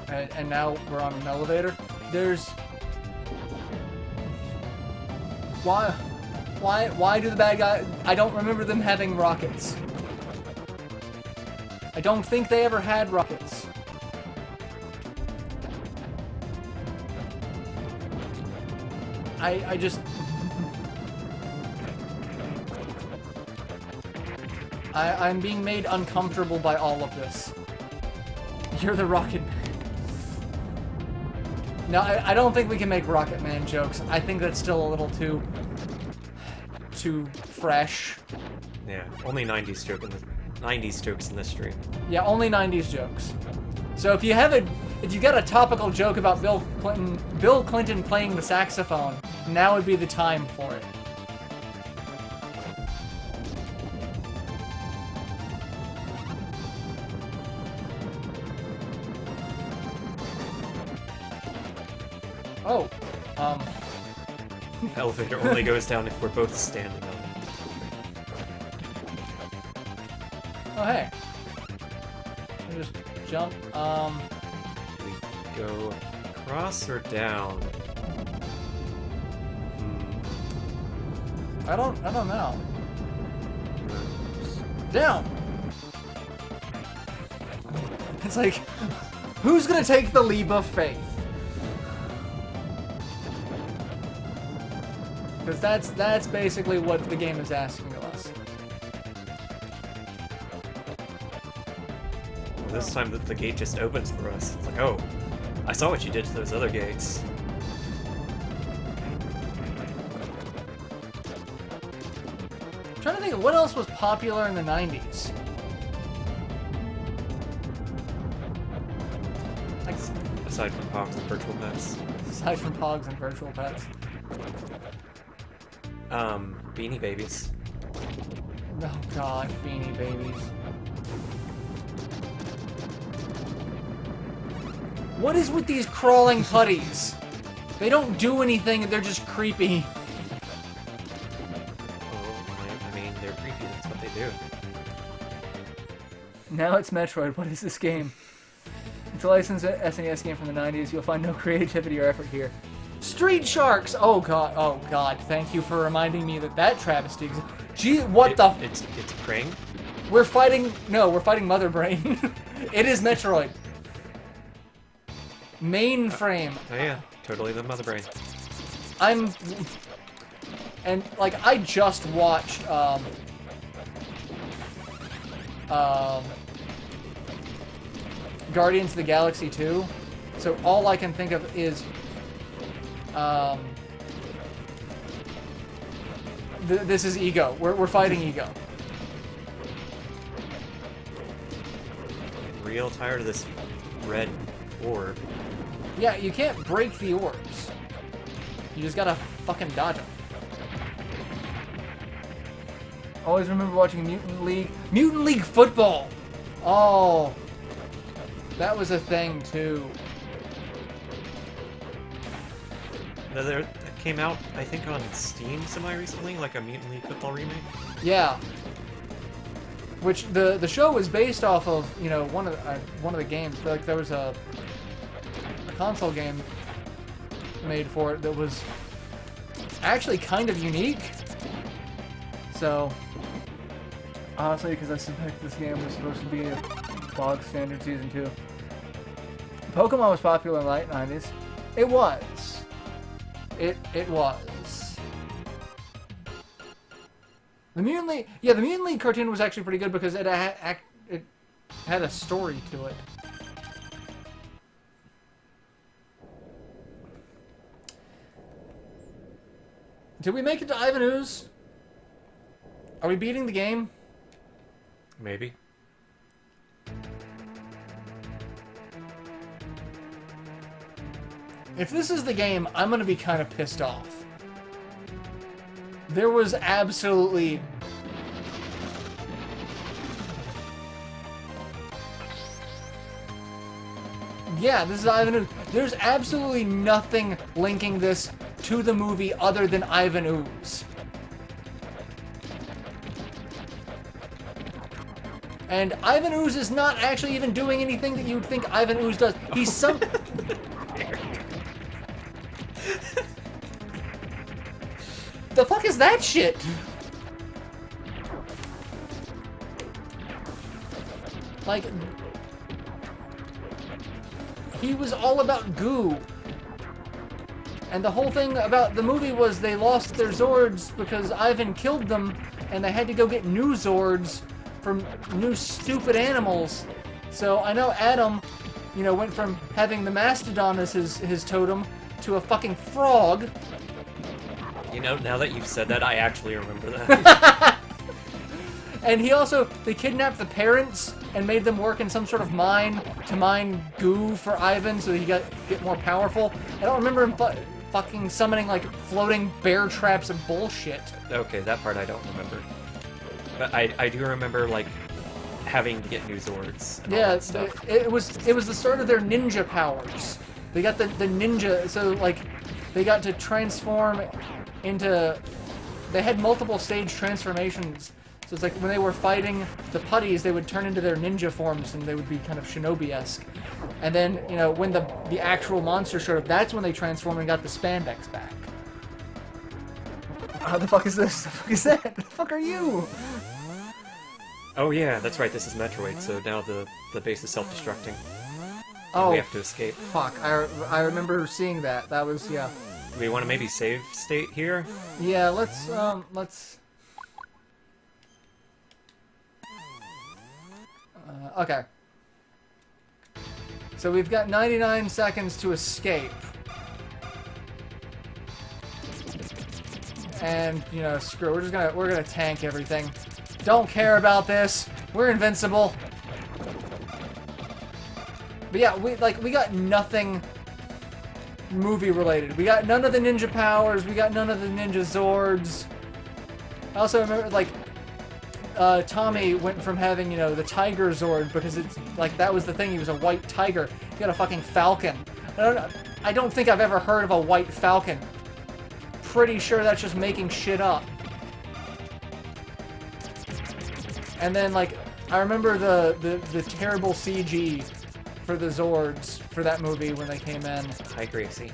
And now we're on an elevator. There's. Why do the bad guys? I don't remember them having rockets. I don't think they ever had rockets. I just... I'm being made uncomfortable by all of this. You're the Rocket Man. No, I don't think we can make Rocket Man jokes. I think that's still a little too fresh. Yeah, only 90s jokes in this stream. Yeah, only 90s jokes. So if you got a topical joke about Bill Clinton playing the saxophone, now would be the time for it. Oh, Elevator only goes down if we're both standing on it. Oh hey. I just jump. Do we go across or down? I don't know. Down. It's like, who's gonna take the leap of faith? Because that's basically what the game is asking of us. This time the gate just opens for us. It's like, oh, I saw what you did to those other gates. I'm trying to think of what else was popular in the 90s. Like, Aside from Pogs and Virtual Pets. aside from Pogs and Virtual Pets. Beanie Babies. Oh god, Beanie Babies. What is with these crawling putties? They don't do anything, they're just creepy. Oh, I mean, they're creepy, that's what they do. Now it's Metroid. What is this game? It's a licensed SNES game from the 90s. You'll find no creativity or effort here. Street Sharks! Oh god, oh god. Thank you for reminding me that travesty exists. Gee, what the... It's Krang? We're fighting... No, we're fighting Mother Brain. It is Metroid. Mainframe. Oh yeah, totally the Mother Brain. And, like, I just watched, Guardians of the Galaxy 2, so all I can think of is, this is Ego. We're fighting Ego. I'm real tired of this red orb. Yeah, you can't break the orbs. You just gotta fucking dodge them. Always remember watching Mutant League. Mutant League Football! Oh. That was a thing, too. That came out, I think, on Steam semi-recently, like a Mutant League Football remake. Yeah. Which, the show was based off of, you know, one of the games. Like, there was a console game made for it that was actually kind of unique. So... Honestly, because I suspect this game was supposed to be a bog standard Season 2. Pokemon was popular in the late 90s. It was. It was. The Mutant League... Yeah, the Mutant League cartoon was actually pretty good because it had a story to it. Did we make it to Ivan Ooze? Are we beating the game? Maybe. If this is the game, I'm gonna be kind of pissed off. There was absolutely... Yeah, this is Ivan Ooze. There's absolutely nothing linking this to the movie other than Ivan Ooze. And Ivan Ooze is not actually even doing anything that you would think Ivan Ooze does. He's some... The fuck is that shit? Like... He was all about goo. And the whole thing about the movie was they lost their Zords because Ivan killed them, and they had to go get new Zords from new stupid animals. So I know Adam, you know, went from having the Mastodon as his totem to a fucking frog. You know, now that you've said that, I actually remember that. And he also, they kidnapped the parents and made them work in some sort of mine to mine goo for Ivan so he get more powerful. I don't remember him fucking summoning like floating bear traps and bullshit. Okay, that part I don't remember. But I do remember, like, having to get new Zords. And all that stuff. It was the start of their ninja powers. They got the ninja, so, like, they got to transform into... They had multiple stage transformations. So it's like when they were fighting the putties, they would turn into their ninja forms and they would be kind of shinobi-esque. And then, you know, when the actual monster showed up, that's when they transformed and got the spandex back. How the fuck is this? The fuck is that? The fuck are you? Oh yeah, that's right, this is Metroid, so now the base is self-destructing. Oh, we have to escape. Fuck, I remember seeing that. That was, yeah. Do we want to maybe save state here? Yeah, let's... Okay. So we've got 99 seconds to escape. And, you know, screw it. We're gonna tank everything. Don't care about this. We're invincible. But yeah, we got nothing movie related. We got none of the ninja powers. We got none of the ninja Zords. I also remember, like, Tommy went from having, you know, the Tiger Zord because it's like that was the thing. He was a white tiger. He got a fucking falcon. I don't think I've ever heard of a white falcon. Pretty sure that's just making shit up. And then, like, I remember the terrible CG for the Zords for that movie when they came in. Hi, Gracie.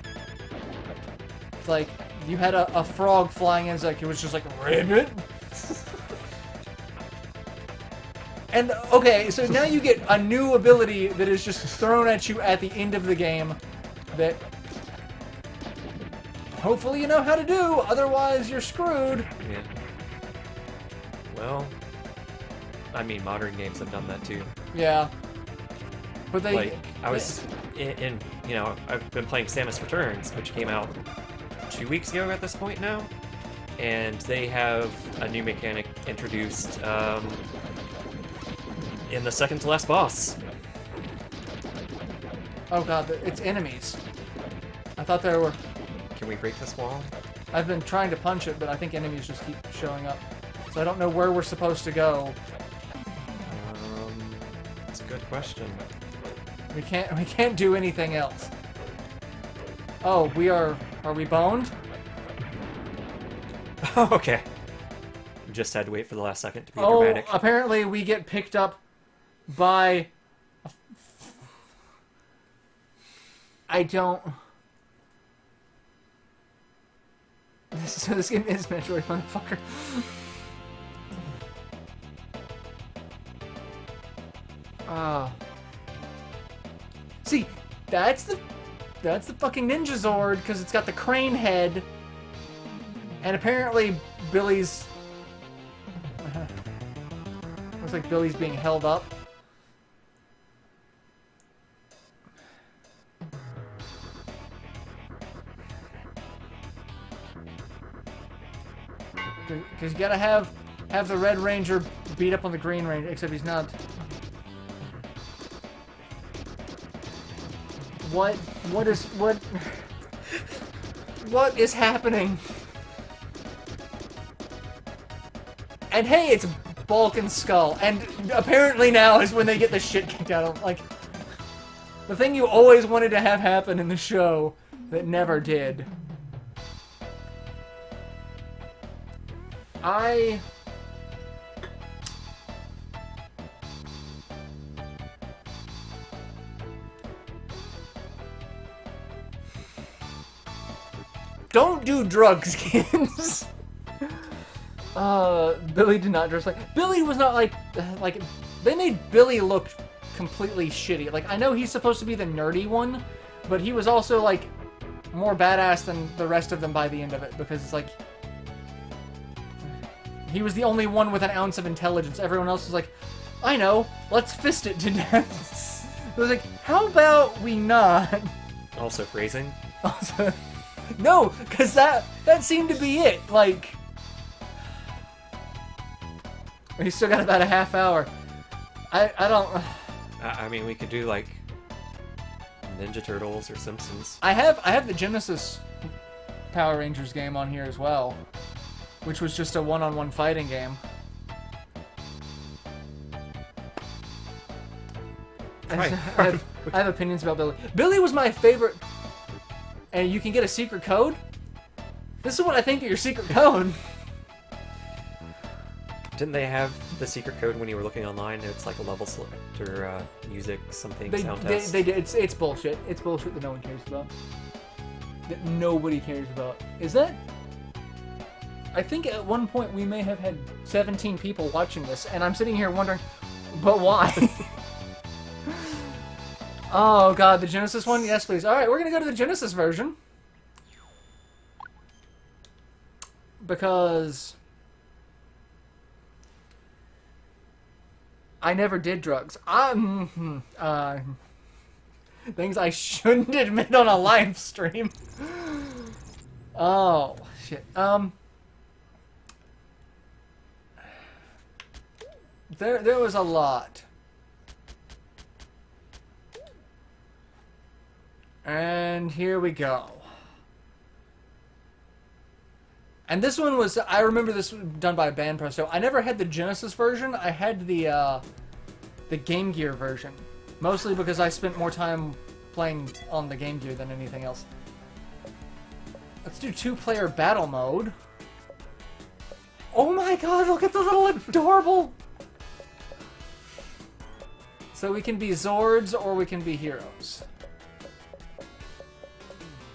It's like, you had a frog flying in, it's like, it was just like, ribbit. And, okay, so now you get a new ability that is just thrown at you at the end of the game that hopefully you know how to do, otherwise you're screwed. Yeah. Well, I mean, modern games have done that too. Yeah. But they... Like, I was in you know, I've been playing Samus Returns, which came out 2 weeks ago at this point now, and they have a new mechanic introduced in the second to last boss. Oh god, it's enemies. I thought there were... Can we break this wall? I've been trying to punch it, but I think enemies just keep showing up. So I don't know where we're supposed to go. That's a good question. We can't do anything else. Oh, are we boned? Oh, okay. Just had to wait for the last second to be dramatic. Oh, apparently we get picked up by... I don't... So this game is Metroid, motherfucker. See, that's the fucking Ninja Zord, because it's got the crane head. And apparently Billy's... looks like Billy's being held up. Because you gotta have the Red Ranger beat up on the Green Ranger, except he's not. What is happening? And hey, it's Bulk and Skull, and apparently now is when they get the shit kicked out of them. Like, the thing you always wanted to have happen in the show that never did. Don't do drugs, kids. Billy did not dress like... Billy was not like... They made Billy look completely shitty. Like, I know he's supposed to be the nerdy one, but he was also, like, more badass than the rest of them by the end of it, because it's like... He was the only one with an ounce of intelligence. Everyone else was like, I know, let's fist it to death. It was like, how about we not? Also phrasing? Also... No, because that seemed to be it. Like... We still got about a half hour. I don't... I mean, we could do, like, Ninja Turtles or Simpsons. I have the Genesis Power Rangers game on here as well, which was just a one-on-one fighting game. Right. I have opinions about Billy. Billy was my favorite... And you can get a secret code? This is what I think of your secret code. Didn't they have the secret code when you were looking online? It's like a level selector, music, something, sound test. They did. It's bullshit. It's bullshit that no one cares about. That nobody cares about. Is that... I think at one point we may have had 17 people watching this, and I'm sitting here wondering, but why? Oh god, the Genesis one? Yes, please. Alright, we're gonna go to the Genesis version. Because... I never did drugs. Things I shouldn't admit on a live stream. Oh, shit. There was a lot. And here we go. And this one was, I remember this was done by Band Presto. I never had the Genesis version. I had the Game Gear version. Mostly because I spent more time playing on the Game Gear than anything else. Let's do 2-player battle mode. Oh my god, look at the little adorable... So we can be Zords or we can be heroes.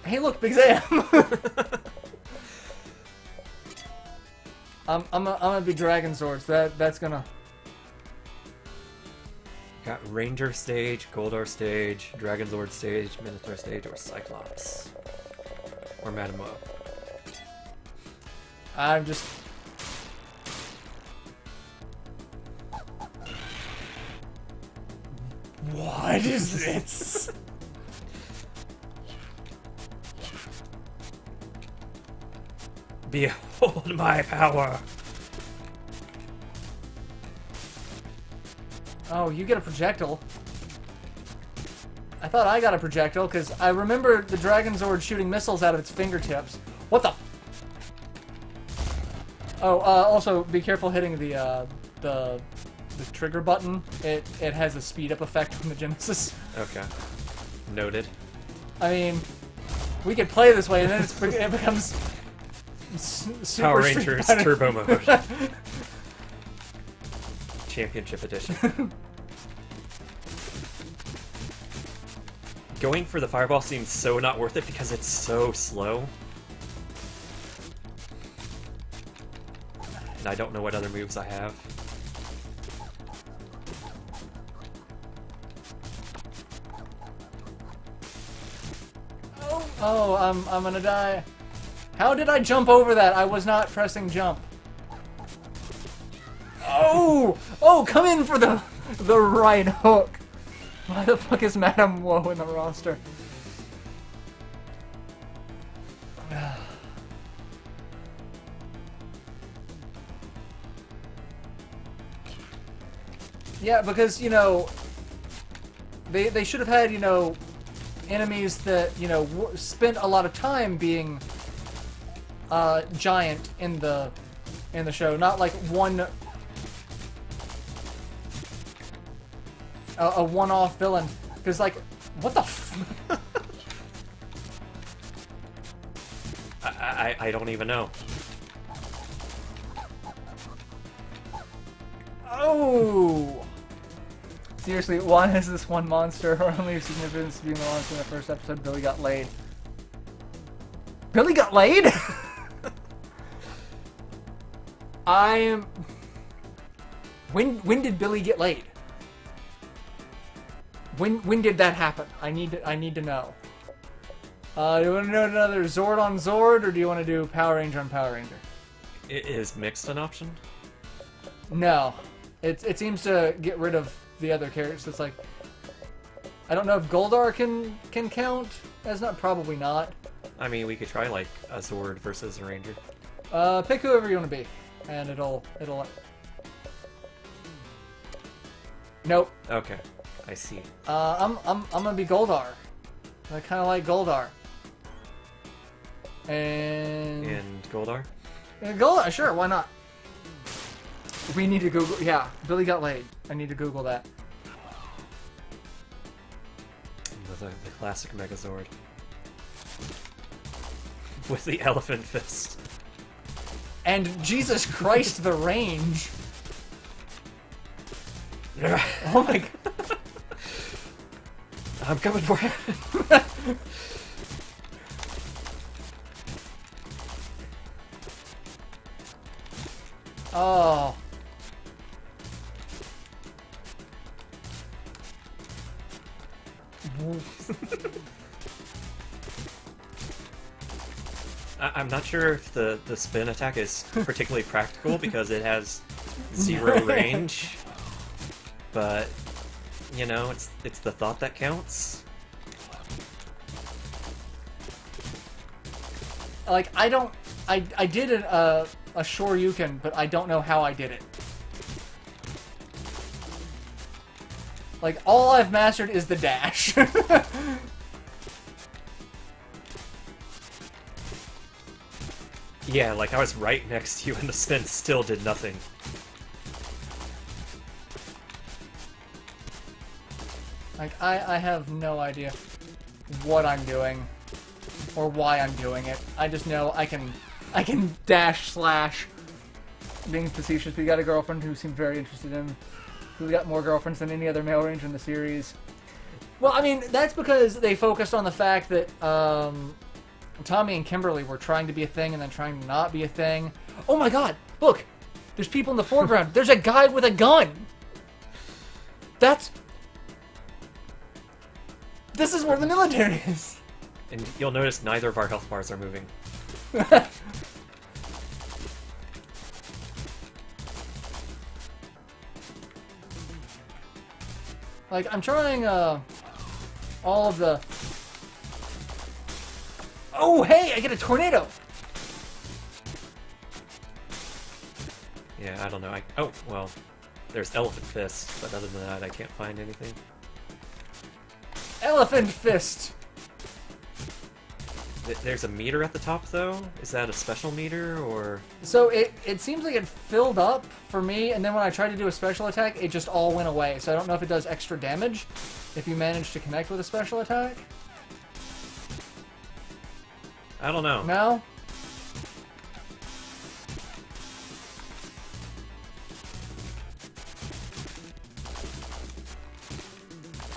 Hey, look, Big Sam! I'm gonna be Dragon Zords. That's gonna... Got Ranger stage, Goldar stage, Dragon Zord stage, Minotaur stage, or Cyclops. Or Madame Woe. I'm just... What is this? Behold my power! Oh, you get a projectile. I thought I got a projectile, because I remember the Dragon Zord shooting missiles out of its fingertips. What the... Oh, also, be careful hitting the trigger button. It has a speed-up effect on the Genesis. Okay. Noted. I mean, we could play this way, and then it becomes... Super Power Street Rangers Fighter. Turbo Mode. Championship Edition. Going for the fireball seems so not worth it because it's so slow. And I don't know what other moves I have. Oh, I'm gonna die. How did I jump over that? I was not pressing jump. Oh! Oh, come in for the right hook. Why the fuck is Madame Woe in the roster? Yeah, because, you know, they should have had, you know, enemies that, you know, spent a lot of time being giant in the show, not like a one-off villain. Because, like, what the f... I don't even know. Oh! Seriously, why is this one monster her only significance being the monster in the first episode? Billy got laid. Billy got laid? I'm... When did Billy get laid? When did that happen? I need to know. Do you want to know another Zord on Zord, or do you want to do Power Ranger on Power Ranger? Is mixed an option? No. It seems to get rid of the other characters. It's like... I don't know if Goldar can count as not. Probably not. I mean, we could try, like, a Zord versus a Ranger. Pick whoever you want to be. And it'll... Nope. Okay. I see. I'm gonna be Goldar. I kind of like Goldar. And Goldar? Goldar, sure, why not? We need to Google... Yeah, Billy got laid. I need to Google that. The classic Megazord. With the elephant fist. And Jesus Christ, the range. Oh my god. I'm coming for you. Oh. I'm not sure if the spin attack is particularly practical because it has 0 range, but you know, it's the thought that counts. Like, I did a Shoryuken, but I don't know how I did it. Like, all I've mastered is the dash. Yeah, like I was right next to you and the spin still did nothing. Like, I have no idea what I'm doing or why I'm doing it. I just know I can dash slash. Being facetious, we got a girlfriend who seemed very interested in who's got more girlfriends than any other male ranger in the series. Well, I mean, that's because they focused on the fact that Tommy and Kimberly were trying to be a thing and then trying to not be a thing. Oh my god, look! There's people in the foreground. There's a guy with a gun! This is where the military is! And you'll notice neither of our health bars are moving. Like, I'm trying, all of the... Oh, hey! I get a tornado! Yeah, I don't know. Oh, well, there's Elephant Fist, but other than that, I can't find anything. Elephant Fist! There's a meter at the top, though? Is that a special meter, or...? So, it seems like it filled up for me, and then when I tried to do a special attack, it just all went away. So I don't know if it does extra damage, if you manage to connect with a special attack. I don't know. No?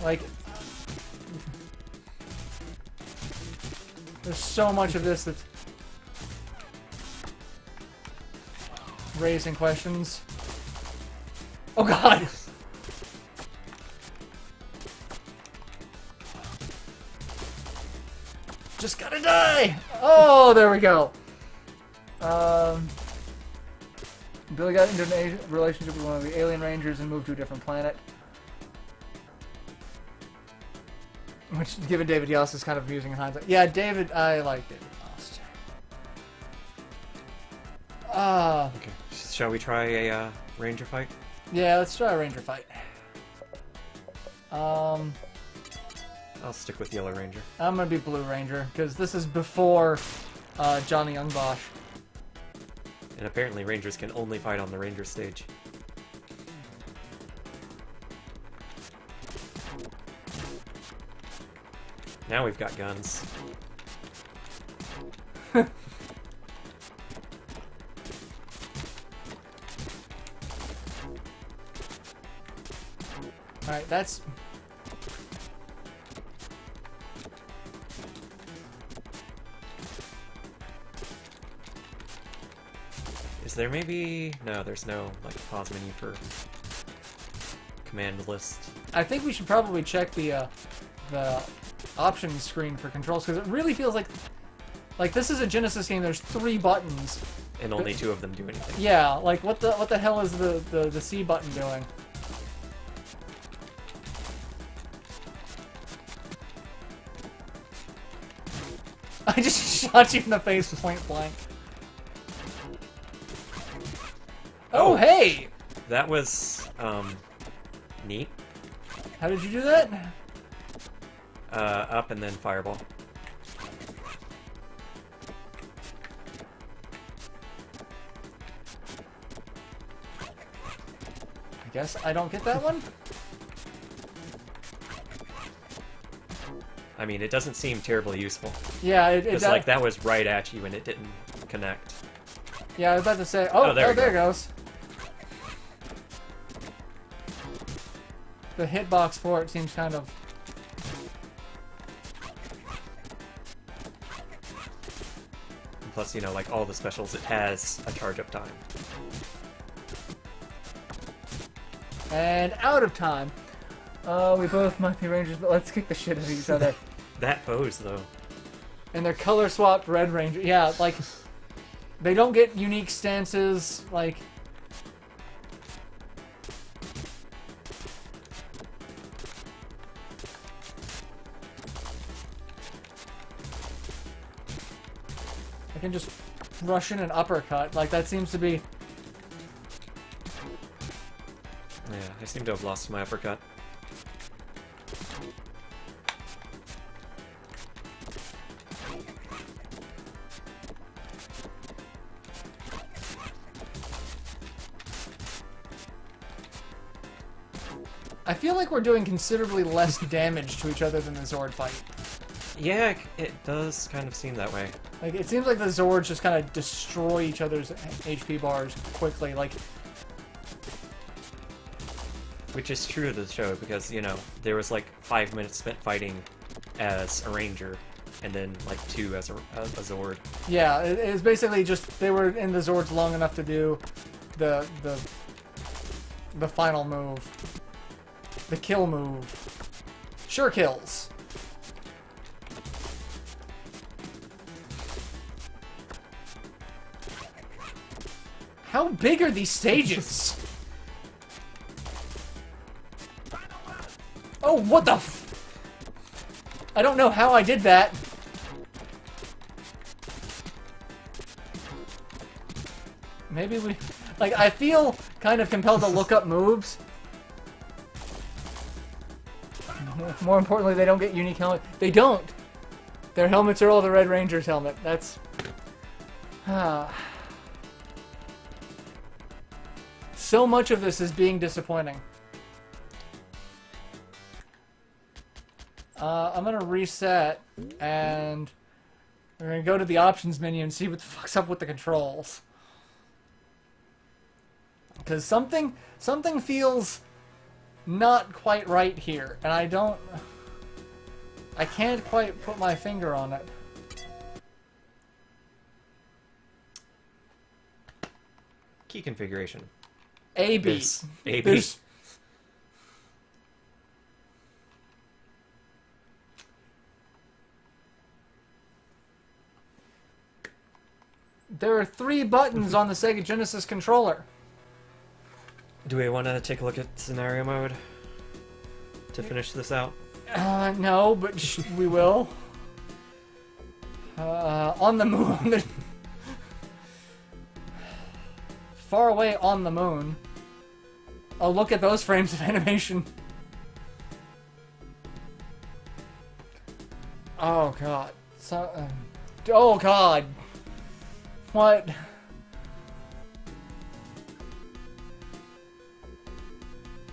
Like... There's so much of this that's raising questions. Oh god! Just gotta die! Oh, there we go. Billy got into a relationship with one of the alien rangers and moved to a different planet. Which, given David Yost, is kind of amusing in hindsight. Yeah, David, I like David Yost. Okay. Shall we try a ranger fight? Yeah, let's try a ranger fight. I'll stick with Yellow Ranger. I'm gonna be Blue Ranger, because this is before Johnny Youngbosch. And apparently Rangers can only fight on the Ranger stage. Now we've got guns. Alright, that's... Is there maybe... No, there's no, like, pause menu for command list. I think we should probably check the options screen for controls, because it really feels like this is a Genesis game. There's 3 buttons, And only 2 of them do anything. yeah. Like what the hell is the C button doing? I just shot you in the face point blank. Oh, hey! That was, neat. How did you do that? Up and then fireball. I guess I don't get that one? I mean, it doesn't seem terribly useful. Yeah, it It's like that was right at you and it didn't connect. Yeah, I was about to say... Oh, there it goes. The hitbox for it seems kind of... And plus, you know, like all the specials, it has a charge-up time. And out of time. We both might be Rangers, but let's kick the shit out of each other. That pose, though. And they're color-swapped Red Ranger. Yeah, like... They don't get unique stances, like... I can just rush in an uppercut. Like, that seems to be... Yeah, I seem to have lost my uppercut. I feel like we're doing considerably less damage to each other than the Zord fight. Yeah, it does kind of seem that way. Like, it seems like the Zords just kind of destroy each other's HP bars quickly. Like, Which is true to the show because, you know, there was like 5 minutes spent fighting as a ranger, and then like 2 as a Zord. Yeah, it was basically just they were in the Zords long enough to do the final move, the kill move. Sure kills. How big are these stages? Oh, what the f... I don't know how I did that. Maybe we... Like, I feel kind of compelled to look up moves. More importantly, they don't get unique helmet. They don't! Their helmets are all the Red Ranger's helmet. That's... So much of this is being disappointing. I'm gonna reset, and we're gonna go to the options menu and see what the fuck's up with the controls. Because something feels not quite right here, and I can't quite put my finger on it. Key configuration. A, B. A, B. There's... There are 3 buttons on the Sega Genesis controller. Do we want to take a look at scenario mode to finish this out? No, but we will. On the moon. Far away on the moon. Oh, look at those frames of animation. Oh, God. So, oh, God. What?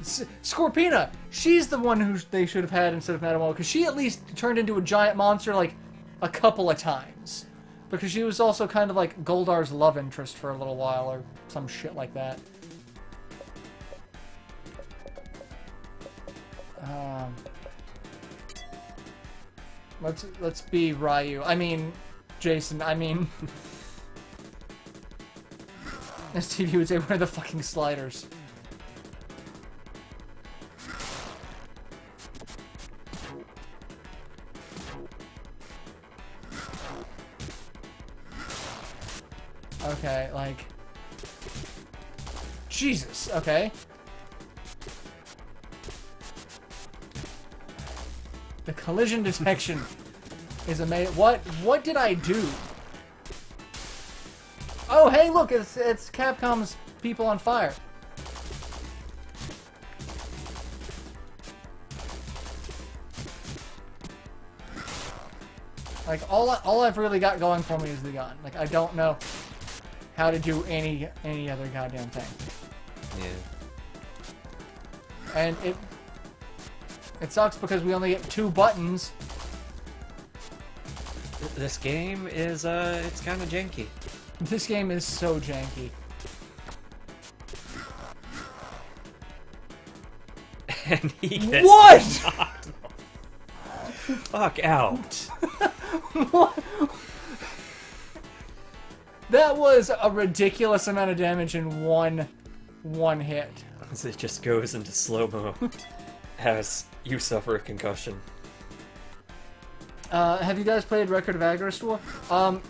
Scorpina! She's the one who they should have had instead of Mademoiselle, because she at least turned into a giant monster, like, a couple of times. Because she was also kind of like Goldar's love interest for a little while, or some shit like that. Let's be Ryu. I mean, Jason. I mean, as TV would say, where are the fucking sliders? Okay, like... Jesus, okay. The collision detection is amazing. What did I do? Oh, hey, look, it's Capcom's people on fire. Like, all I've really got going for me is the gun. Like, I don't know how to do any other goddamn thing. Yeah. And it sucks because we only get 2 buttons. This game is it's kind of janky. This game is so janky. And he gets What? knocked the fuck out. What? That was a ridiculous amount of damage in one hit. As it just goes into slow-mo as you suffer a concussion. Have you guys played Record of Agrastor?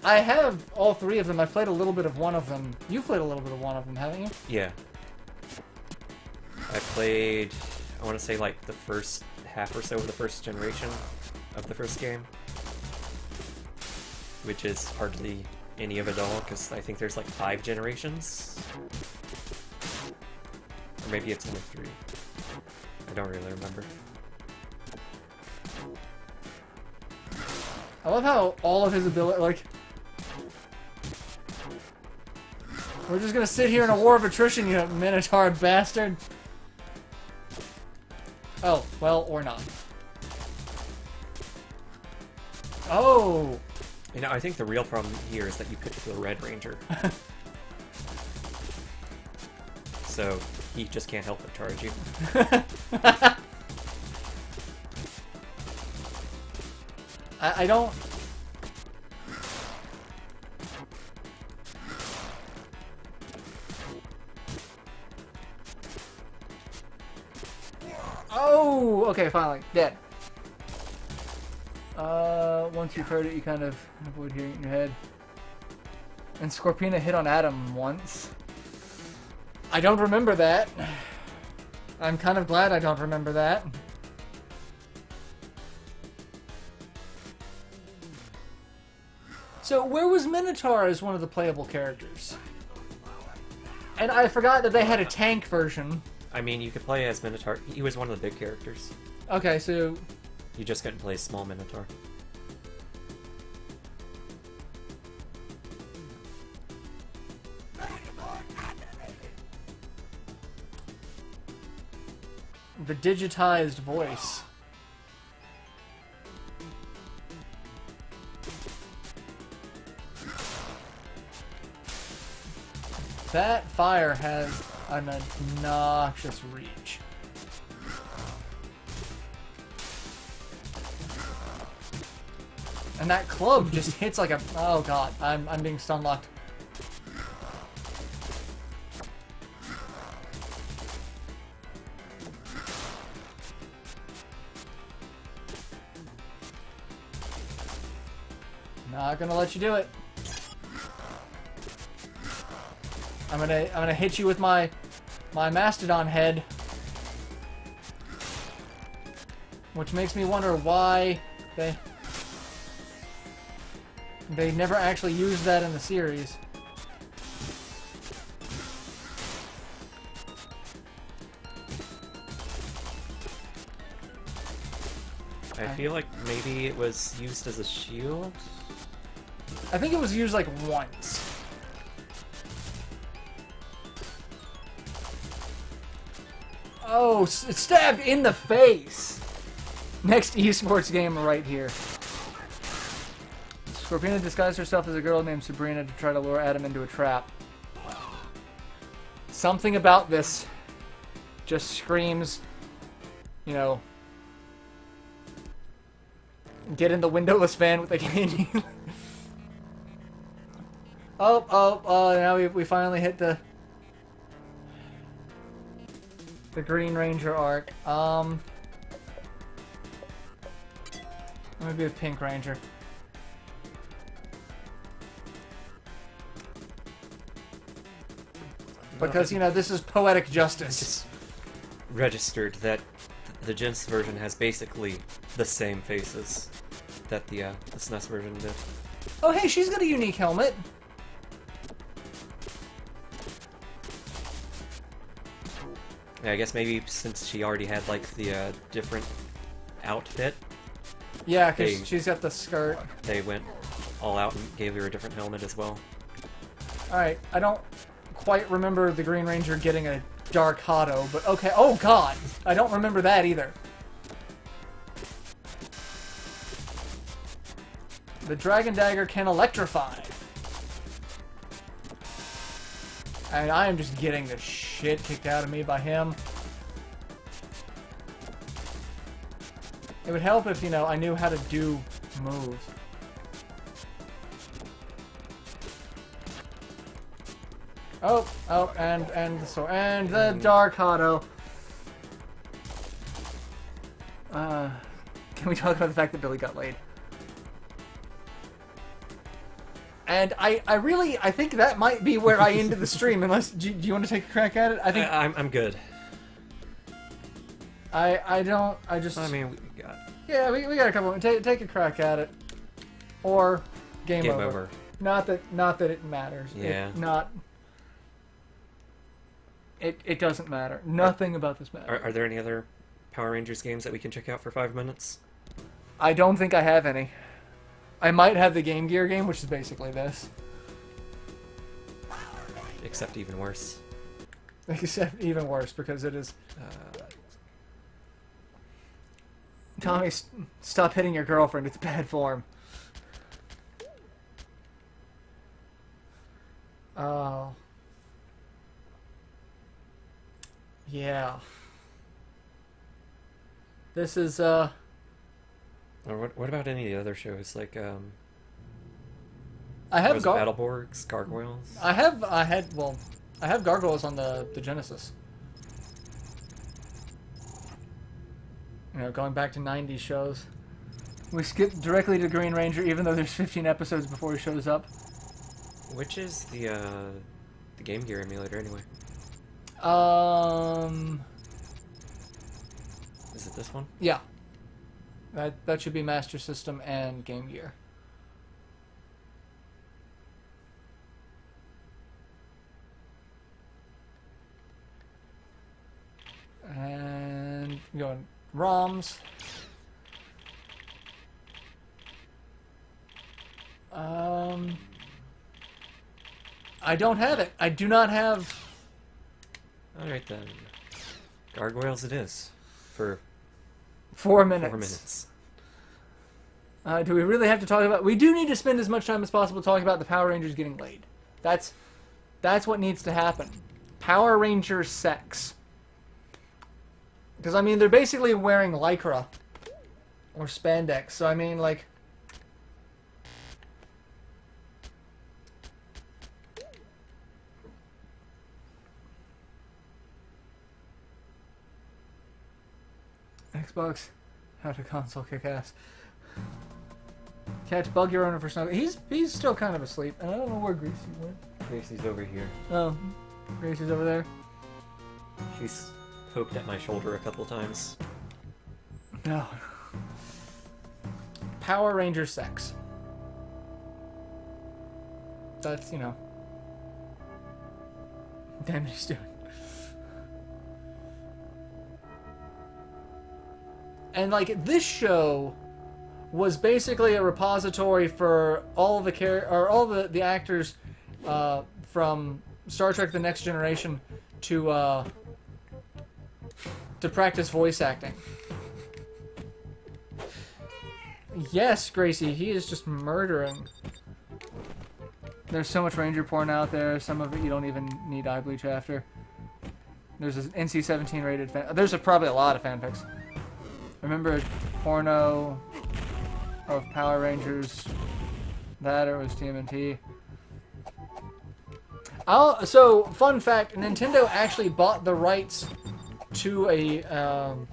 I have all 3 of them. I've played a little bit of one of them. You've played a little bit of one of them, haven't you? Yeah. I played, I want to say, like, the first half or so of the first generation of the first game. Which is hardly any of it all, because I think there's like 5 generations. Or maybe it's only 3. I don't really remember. I love how all of his ability, like... We're just gonna sit here in a war of attrition, you minotaur bastard. Oh, well, or not. Oh! You know, I think the real problem here is that you picked the Red Ranger. So, he just can't help but charge you. I don't... Oh! Okay, finally. Dead. Once you've heard it, you kind of avoid hearing it in your head. And Scorpina hit on Adam once. I don't remember that. I'm kind of glad I don't remember that. So, where was Minotaur as one of the playable characters? And I forgot that they had a tank version. I mean, you could play as Minotaur. He was one of the big characters. Okay, so... You just couldn't play small Minotaur. The digitized voice. That fire has an obnoxious reach. And that club just hits like a... Oh god, I'm being stun locked. Not gonna let you do it. I'm gonna hit you with my mastodon head, which makes me wonder why they never actually used that in the series. I feel like maybe it was used as a shield? I think it was used like once. Oh, it's stabbed in the face! Next esports game right here. Scorpina disguised herself as a girl named Sabrina to try to lure Adam into a trap. Something about this just screams, you know, get in the windowless van with the candy. Now we finally hit the Green Ranger arc. I'm gonna be a Pink Ranger. Because, you know, this is poetic justice. Just registered that the Gens version has basically the same faces that the SNES version did. Oh, hey, she's got a unique helmet. Yeah, I guess maybe since she already had, like, the different outfit, Yeah, because she's got the skirt. they went all out and gave her a different helmet as well. Alright, I don't quite remember the Green Ranger getting a Dark Hotto, but okay. Oh, God! I don't remember that either. The Dragon Dagger can electrify. And I am just getting the shit kicked out of me by him. It would help if, you know, I knew how to do moves. And the sword, and the Dark Hotto. Can we talk about the fact that Billy got laid? And I think that might be where I ended the stream. Unless, do you want to take a crack at it? I think I'm good. I mean, we got... Yeah, we got a couple. Take a crack at it, or game over. Not that it matters. Yeah. It doesn't matter. Nothing about this matters. Are there any other Power Rangers games that we can check out for 5 minutes? I don't think I have any. I might have the Game Gear game, which is basically this. Except even worse. Except even worse, because it is... Tommy, stop hitting your girlfriend. It's bad form. Oh. Yeah. This is, Or what about any of the other shows? Like, I have Battleborgs, Gargoyles? I have Gargoyles on the Genesis. You know, going back to 90s shows. We skipped directly to Green Ranger, even though there's 15 episodes before he shows up. Which is the Game Gear emulator, anyway? Is it this one? Yeah. That should be Master System and Game Gear. And going ROMs. I don't have it. I do not have. Alright then. Gargoyles it is. For 4 minutes. 4 minutes. Do we really have to talk about... We do need to spend as much time as possible talking about the Power Rangers getting laid. That's what needs to happen. Power Ranger sex. Because, I mean, they're basically wearing Lycra. Or spandex. So, I mean, like... Xbox, how to console kick ass. Catch Bug Your Owner for snow. He's still kind of asleep, and I don't know where Gracie went. Gracie's over here. Oh, Gracie's over there. She's poked at my shoulder a couple times. No. Power Ranger sex. That's, you know. Damn it, he's doing. And, like, this show was basically a repository for all of the actors from Star Trek: The Next Generation to practice voice acting. Yes, Gracie, he is just murdering. There's so much Ranger porn out there. Some of it you don't even need eye bleach after. There's an NC-17 rated fan. There's probably a lot of fanfics. Remember porno of Power Rangers? That or it was TMNT. So, fun fact, Nintendo actually bought the rights to an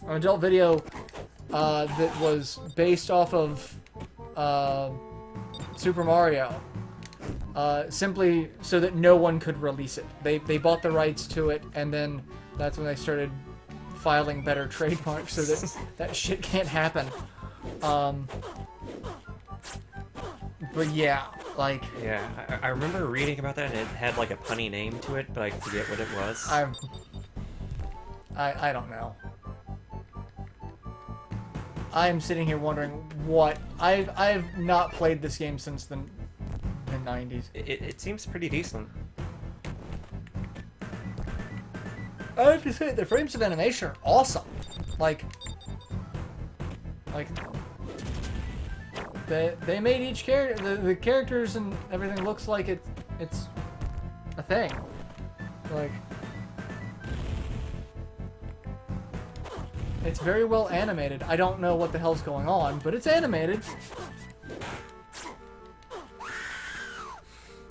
adult video that was based off of Super Mario. Simply so that no one could release it. They bought the rights to it, and then that's when they started filing better trademarks so that that shit can't happen. But yeah, like... Yeah, I remember reading about that, and it had like a punny name to it, but I forget what it was. I don't know. I'm sitting here wondering what... I've not played this game since the 90s. It seems pretty decent. I have to say, the frames of animation are awesome. Like they made each character, the characters and everything looks like it's a thing. Like, it's very well animated. I don't know what the hell's going on, but it's animated.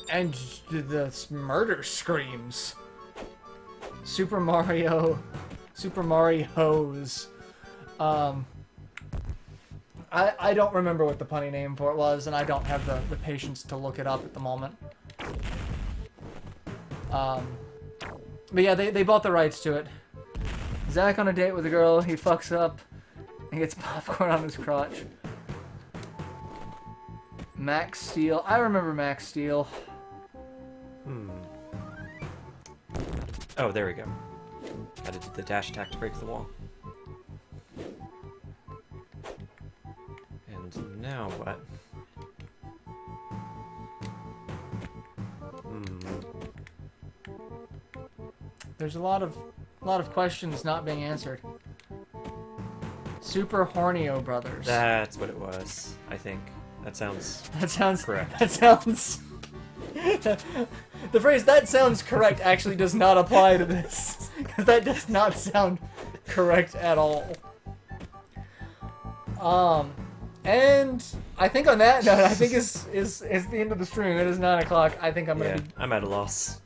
And the murder screams. Super Mario's. I don't remember what the punny name for it was, and I don't have the patience to look it up at the moment. But yeah, they bought the rights to it. Zach on a date with a girl, he fucks up and gets popcorn on his crotch. Max Steel. I remember Max Steel. Oh, there we go. Gotta do the dash attack to break the wall. And now what? There's a lot of questions not being answered. Super Hornio Brothers. That's what it was, I think. That sounds correct. That sounds... The phrase "that sounds correct" actually does not apply to this, because that does not sound correct at all. And I think on that note, I think is the end of the stream. It is 9 o'clock. I think I'm gonna. I'm at a loss.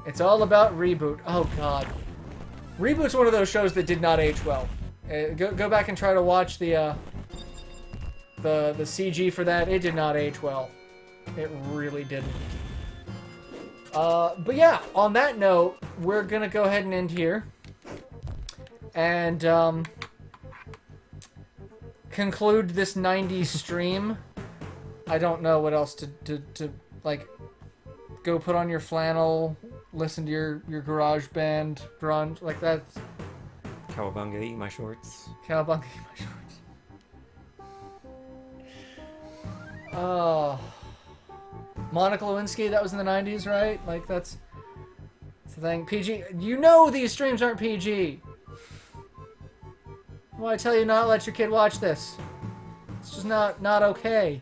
It's all about Reboot. Oh God, Reboot's one of those shows that did not age well. Go back and try to watch the CG for that. It did not age well. It really didn't. But yeah, on that note, we're gonna go ahead and end here, and conclude this 90s stream. I don't know what else to like. Go put on your flannel, listen to your garage band grunge like that. Cowabunga, eat my shorts. Cowabunga, eat my shorts. Oh. Monica Lewinsky, that was in the 90s, right? Like, that's the thing. PG, you know these streams aren't PG. Well, I tell you not let your kid watch this. It's just not okay.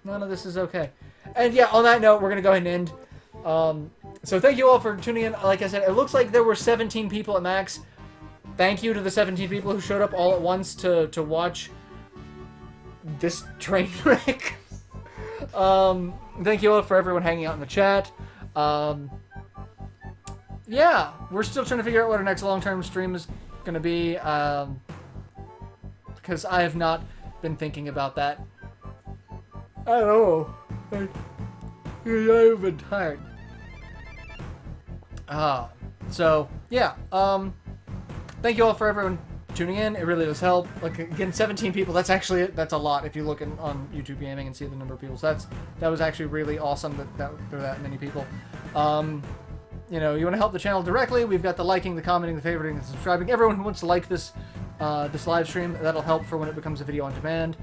None of this is okay. And yeah, on that note, we're going to go ahead and end. So thank you all for tuning in. Like I said, it looks like there were 17 people at max. Thank you to the 17 people who showed up all at once to watch this train wreck. Thank you all for everyone hanging out in the chat. Yeah, we're still trying to figure out what our next long-term stream is going to be. Because I have not been thinking about that. I don't know. I've been tired. So yeah. Thank you all for everyone tuning in. It really does help. Like again, 17 people. That's a lot. If you look on YouTube Gaming and see the number of people, so that was actually really awesome that there are that many people. You know, you want to help the channel directly. We've got the liking, the commenting, the favoriting, the subscribing. Everyone who wants to like this live stream, that'll help for when it becomes a video on demand.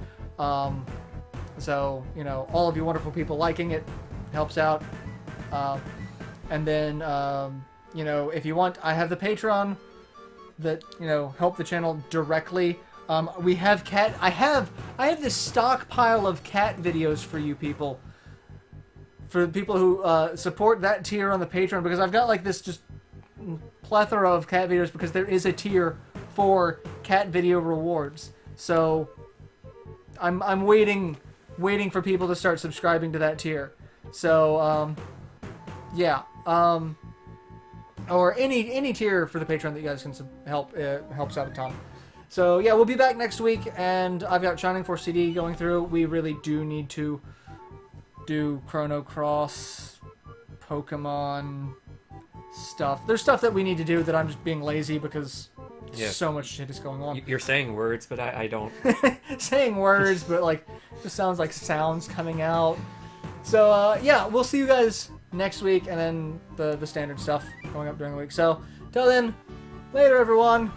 So, you know, all of you wonderful people liking it helps out. And then, you know, if you want, I have the Patreon that, you know, help the channel directly. We have I have this stockpile of cat videos for you people. For the people who support that tier on the Patreon, because I've got like this just plethora of cat videos because there is a tier for cat video rewards. So I'm waiting for people to start subscribing to that tier. So yeah, or any tier for the Patreon that you guys can help. It helps out a ton. So yeah, we'll be back next week, and I've got Shining Force CD going through. We really do need to do Chrono Cross, Pokemon stuff. There's stuff that we need to do that I'm just being lazy because so much shit is going on. You're saying words, but I don't. Saying words, but like just sounds like sounds coming out. So yeah, we'll see you guys next week, and then the standard stuff going up during the week. So till then, later everyone.